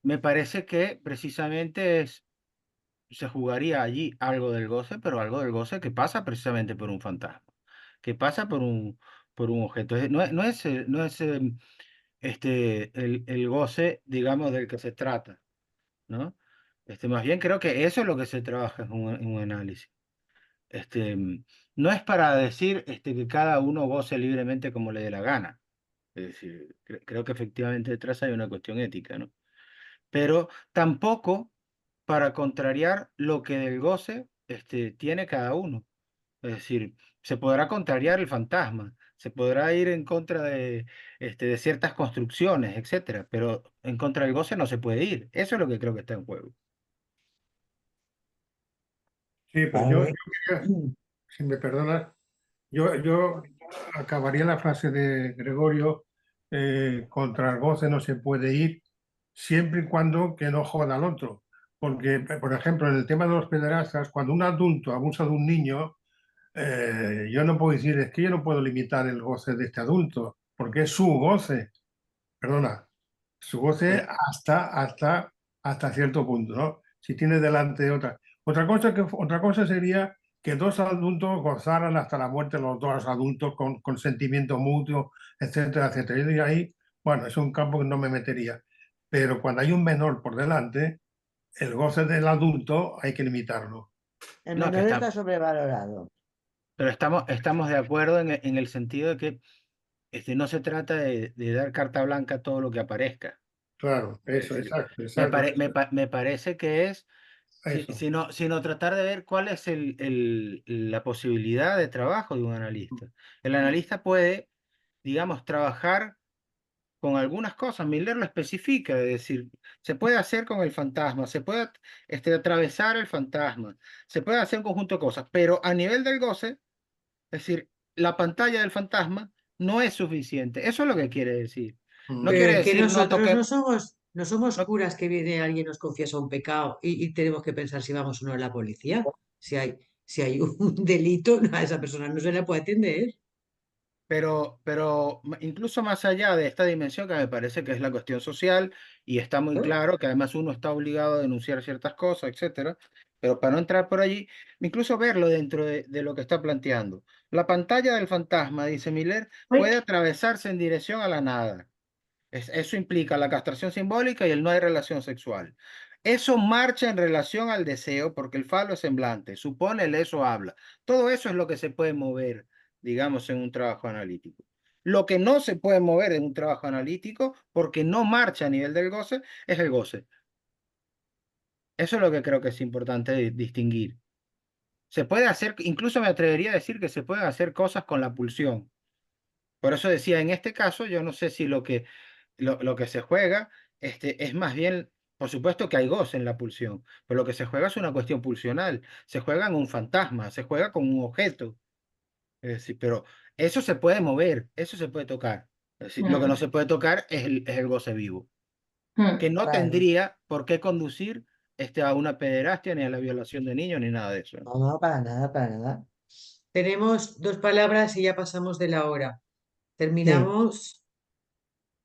Me parece que precisamente se jugaría allí algo del goce, pero algo del goce que pasa precisamente por un fantasma, que pasa por un objeto. No es el goce, digamos, del que se trata, ¿no? Más bien creo que eso es lo que se trabaja en un análisis. Este, mm, no es para decir que cada uno goce libremente como le dé la gana. Es decir, creo que efectivamente detrás hay una cuestión ética, ¿no? Pero tampoco para contrariar lo que del goce tiene cada uno. Es decir, se podrá contrariar el fantasma, se podrá ir en contra de ciertas construcciones, etcétera, pero en contra del goce no se puede ir. Eso es lo que creo que está en juego. Sí, pero Vale. si me perdonas, yo acabaría la frase de Gregorio, contra el goce no se puede ir, siempre y cuando que no joda al otro. Porque, por ejemplo, en el tema de los pederastas, cuando un adulto abusa de un niño, yo no puedo decir, es que yo no puedo limitar el goce de este adulto, porque es su goce, perdona, su goce Sí. hasta cierto punto, ¿no? Si tiene delante otra. Otra cosa sería que dos adultos gozaran hasta la muerte, los dos adultos con consentimiento mutuo, etcétera, etcétera. Y ahí, bueno, es un campo que no me metería. Pero cuando hay un menor por delante, el goce del adulto hay que limitarlo. El No, que menor está, está sobrevalorado. pero estamos de acuerdo en el sentido de que no se trata de dar carta blanca a todo lo que aparezca. Claro, Es eso, decir, exacto, exacto. me parece que es, Eso. sino tratar de ver cuál es la posibilidad de trabajo de un analista. El analista puede, digamos, trabajar con algunas cosas. Miller lo especifica, es decir, se puede hacer con el fantasma, se puede atravesar el fantasma, se puede hacer un conjunto de cosas, pero a nivel del goce, es decir, la pantalla del fantasma no es suficiente. Eso es lo que quiere decir. No Pero quiere es que decir no nosotros toque. no somos No, curas que viene alguien nos confiesa un pecado y tenemos que pensar si vamos o no a la policía. Si hay un delito, a esa persona no se le puede atender. pero incluso más allá de esta dimensión que me parece que es la cuestión social y está muy ¿No? claro que además uno está obligado a denunciar ciertas cosas, etcétera, pero para no entrar por allí, incluso verlo dentro de lo que está planteando. La pantalla del fantasma, dice Miller, Uy, puede atravesarse en dirección a la nada. Eso implica la castración simbólica y el no hay relación sexual. Eso marcha en relación al deseo porque el falo es semblante, supone el eso habla. Todo eso es lo que se puede mover, digamos, en un trabajo analítico. Lo que no se puede mover en un trabajo analítico porque no marcha a nivel del goce es el goce. Eso es lo que creo que es importante distinguir. Se puede hacer, incluso me atrevería a decir que se pueden hacer cosas con la pulsión. Por eso decía, en este caso, yo no sé si lo que se juega es más bien, por supuesto que hay goce en la pulsión, pero lo que se juega es una cuestión pulsional. Se juega en un fantasma, se juega con un objeto. Es decir, pero eso se puede mover, eso se puede tocar. Es decir, lo que no mm, se puede tocar es el goce vivo, que mm. no Claro. tendría por qué conducir a una pederastia, ni a la violación de niños, ni nada de eso. No, no, para nada, para nada. Tenemos dos palabras y ya pasamos de la hora. Sí. Terminamos,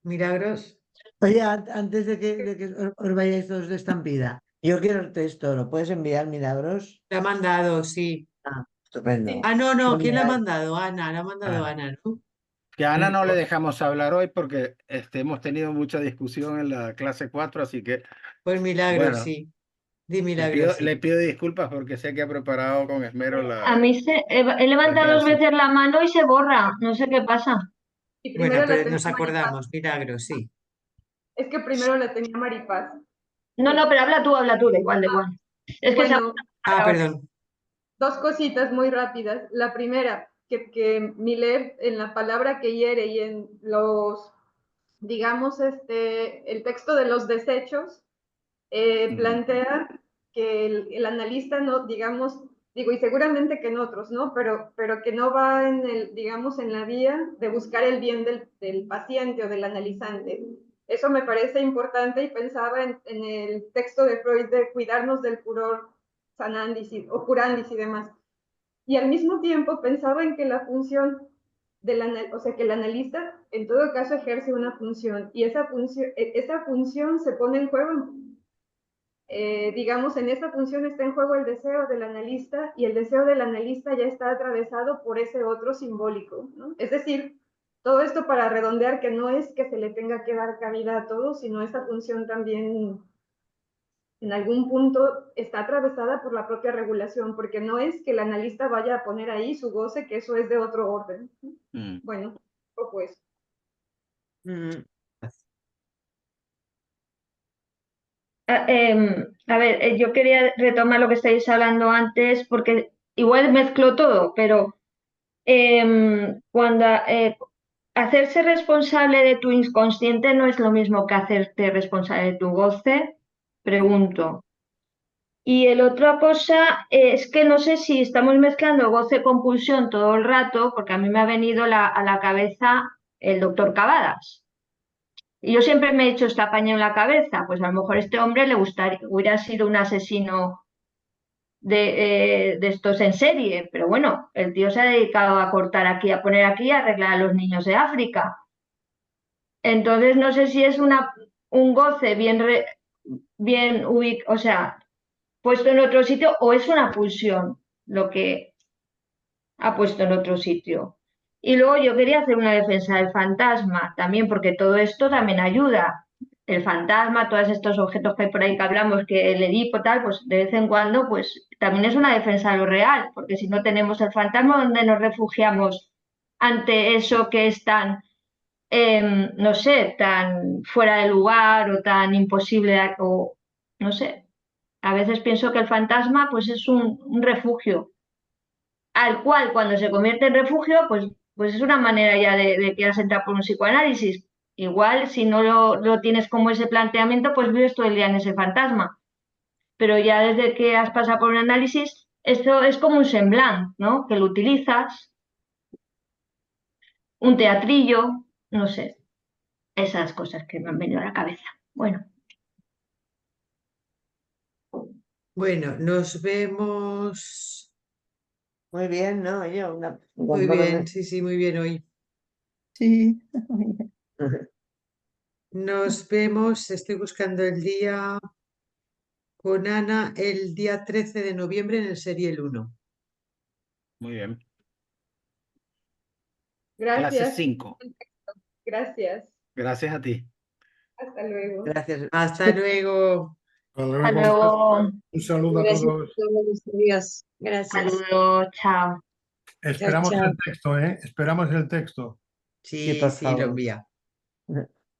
Milagros. Oye, antes de que os vayáis todos de estampida, yo quiero el texto, ¿lo puedes enviar, Milagros? La ha mandado, sí. Ah, estupendo. Ah, no, Lo no, ¿quién la ha enviáis. mandado? Ana, la ha mandado Ah, Ana, ¿no? Que a Ana no le dejamos hablar hoy porque hemos tenido mucha discusión en la clase 4, así que Pues milagro, bueno, sí. Di milagro, sí. le pido disculpas porque sé que ha preparado con esmero A mí he levantado 2 clase. veces la mano y se borra. No sé qué pasa. Y Bueno, primero la pero tenía nos Maripaz. acordamos, milagro, sí. Es que primero la tenía Maripaz. No, pero habla tú, da igual, da igual. Es que se Bueno, Perdón. 2 cositas muy rápidas. La primera, que Miller en la palabra que hiere y en los, digamos, el texto de los desechos, plantea que el analista no, digamos, digo, y seguramente que en otros, ¿no? Pero que no va en el, digamos, en la vía de buscar el bien del paciente o del analizante. Eso me parece importante y pensaba en el texto de Freud de cuidarnos del furor sanandis o curandis y demás. Y al mismo tiempo pensaba en que la función o sea, que el analista en todo caso ejerce una función y esa función se pone en juego, digamos, en esa función está en juego el deseo del analista y el deseo del analista ya está atravesado por ese otro simbólico, ¿no? Es decir, todo esto para redondear que no es que se le tenga que dar cabida a todo, sino esa función también en algún punto está atravesada por la propia regulación, porque no es que el analista vaya a poner ahí su goce, que eso es de otro orden. Bueno, pues. A ver, yo quería retomar lo que estáis hablando antes, porque igual mezclo todo, pero cuando hacerse responsable de tu inconsciente no es lo mismo que hacerte responsable de tu goce, pregunto. Y el otra cosa es que no sé si estamos mezclando goce-compulsión todo el rato, porque a mí me ha venido a la cabeza el doctor Cavadas. Y yo siempre me he hecho esta paña en la cabeza, pues a lo mejor a este hombre le hubiera sido un asesino de estos en serie, pero bueno, el tío se ha dedicado a cortar aquí, a poner aquí, a arreglar a los niños de África. Entonces no sé si es un goce bien o sea, puesto en otro sitio o es una pulsión lo que ha puesto en otro sitio. Y luego yo quería hacer una defensa del fantasma también, porque todo esto también ayuda. El fantasma, todos estos objetos que hay por ahí que hablamos, que el Edipo tal, pues de vez en cuando, pues también es una defensa de lo real, porque si no tenemos el fantasma, ¿dónde nos refugiamos ante eso que es tan, no sé, tan fuera de lugar o tan imposible, o no sé? A veces pienso que el fantasma, pues es un refugio al cual cuando se convierte en refugio, pues es una manera ya de quedarse entrar por un psicoanálisis. Igual, si no lo tienes como ese planteamiento, pues vives todo el día en ese fantasma. Pero ya desde que has pasado por un análisis, esto es como un semblant, ¿no? Que lo utilizas, un teatrillo, no sé, esas cosas que me han venido a la cabeza. Bueno. Bueno, nos vemos. Muy bien, ¿no? Muy bien, sí, muy bien hoy. Sí. Nos vemos, estoy buscando el día con Ana, el día 13 de noviembre en el Serial 1. Muy bien. Gracias. Clase 5. Gracias. Gracias a ti. Hasta luego. Gracias. Hasta luego. Hasta luego. Un saludo a todos. Buenos días. Gracias. Saludos, chao. Esperamos chao. el texto, ¿eh? Esperamos el texto. Sí, por sí, lo favor. envía.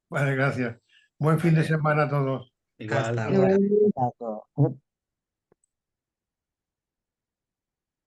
Vale, gracias. Buen fin de semana a todos. Igual. Hasta ahora. Igual.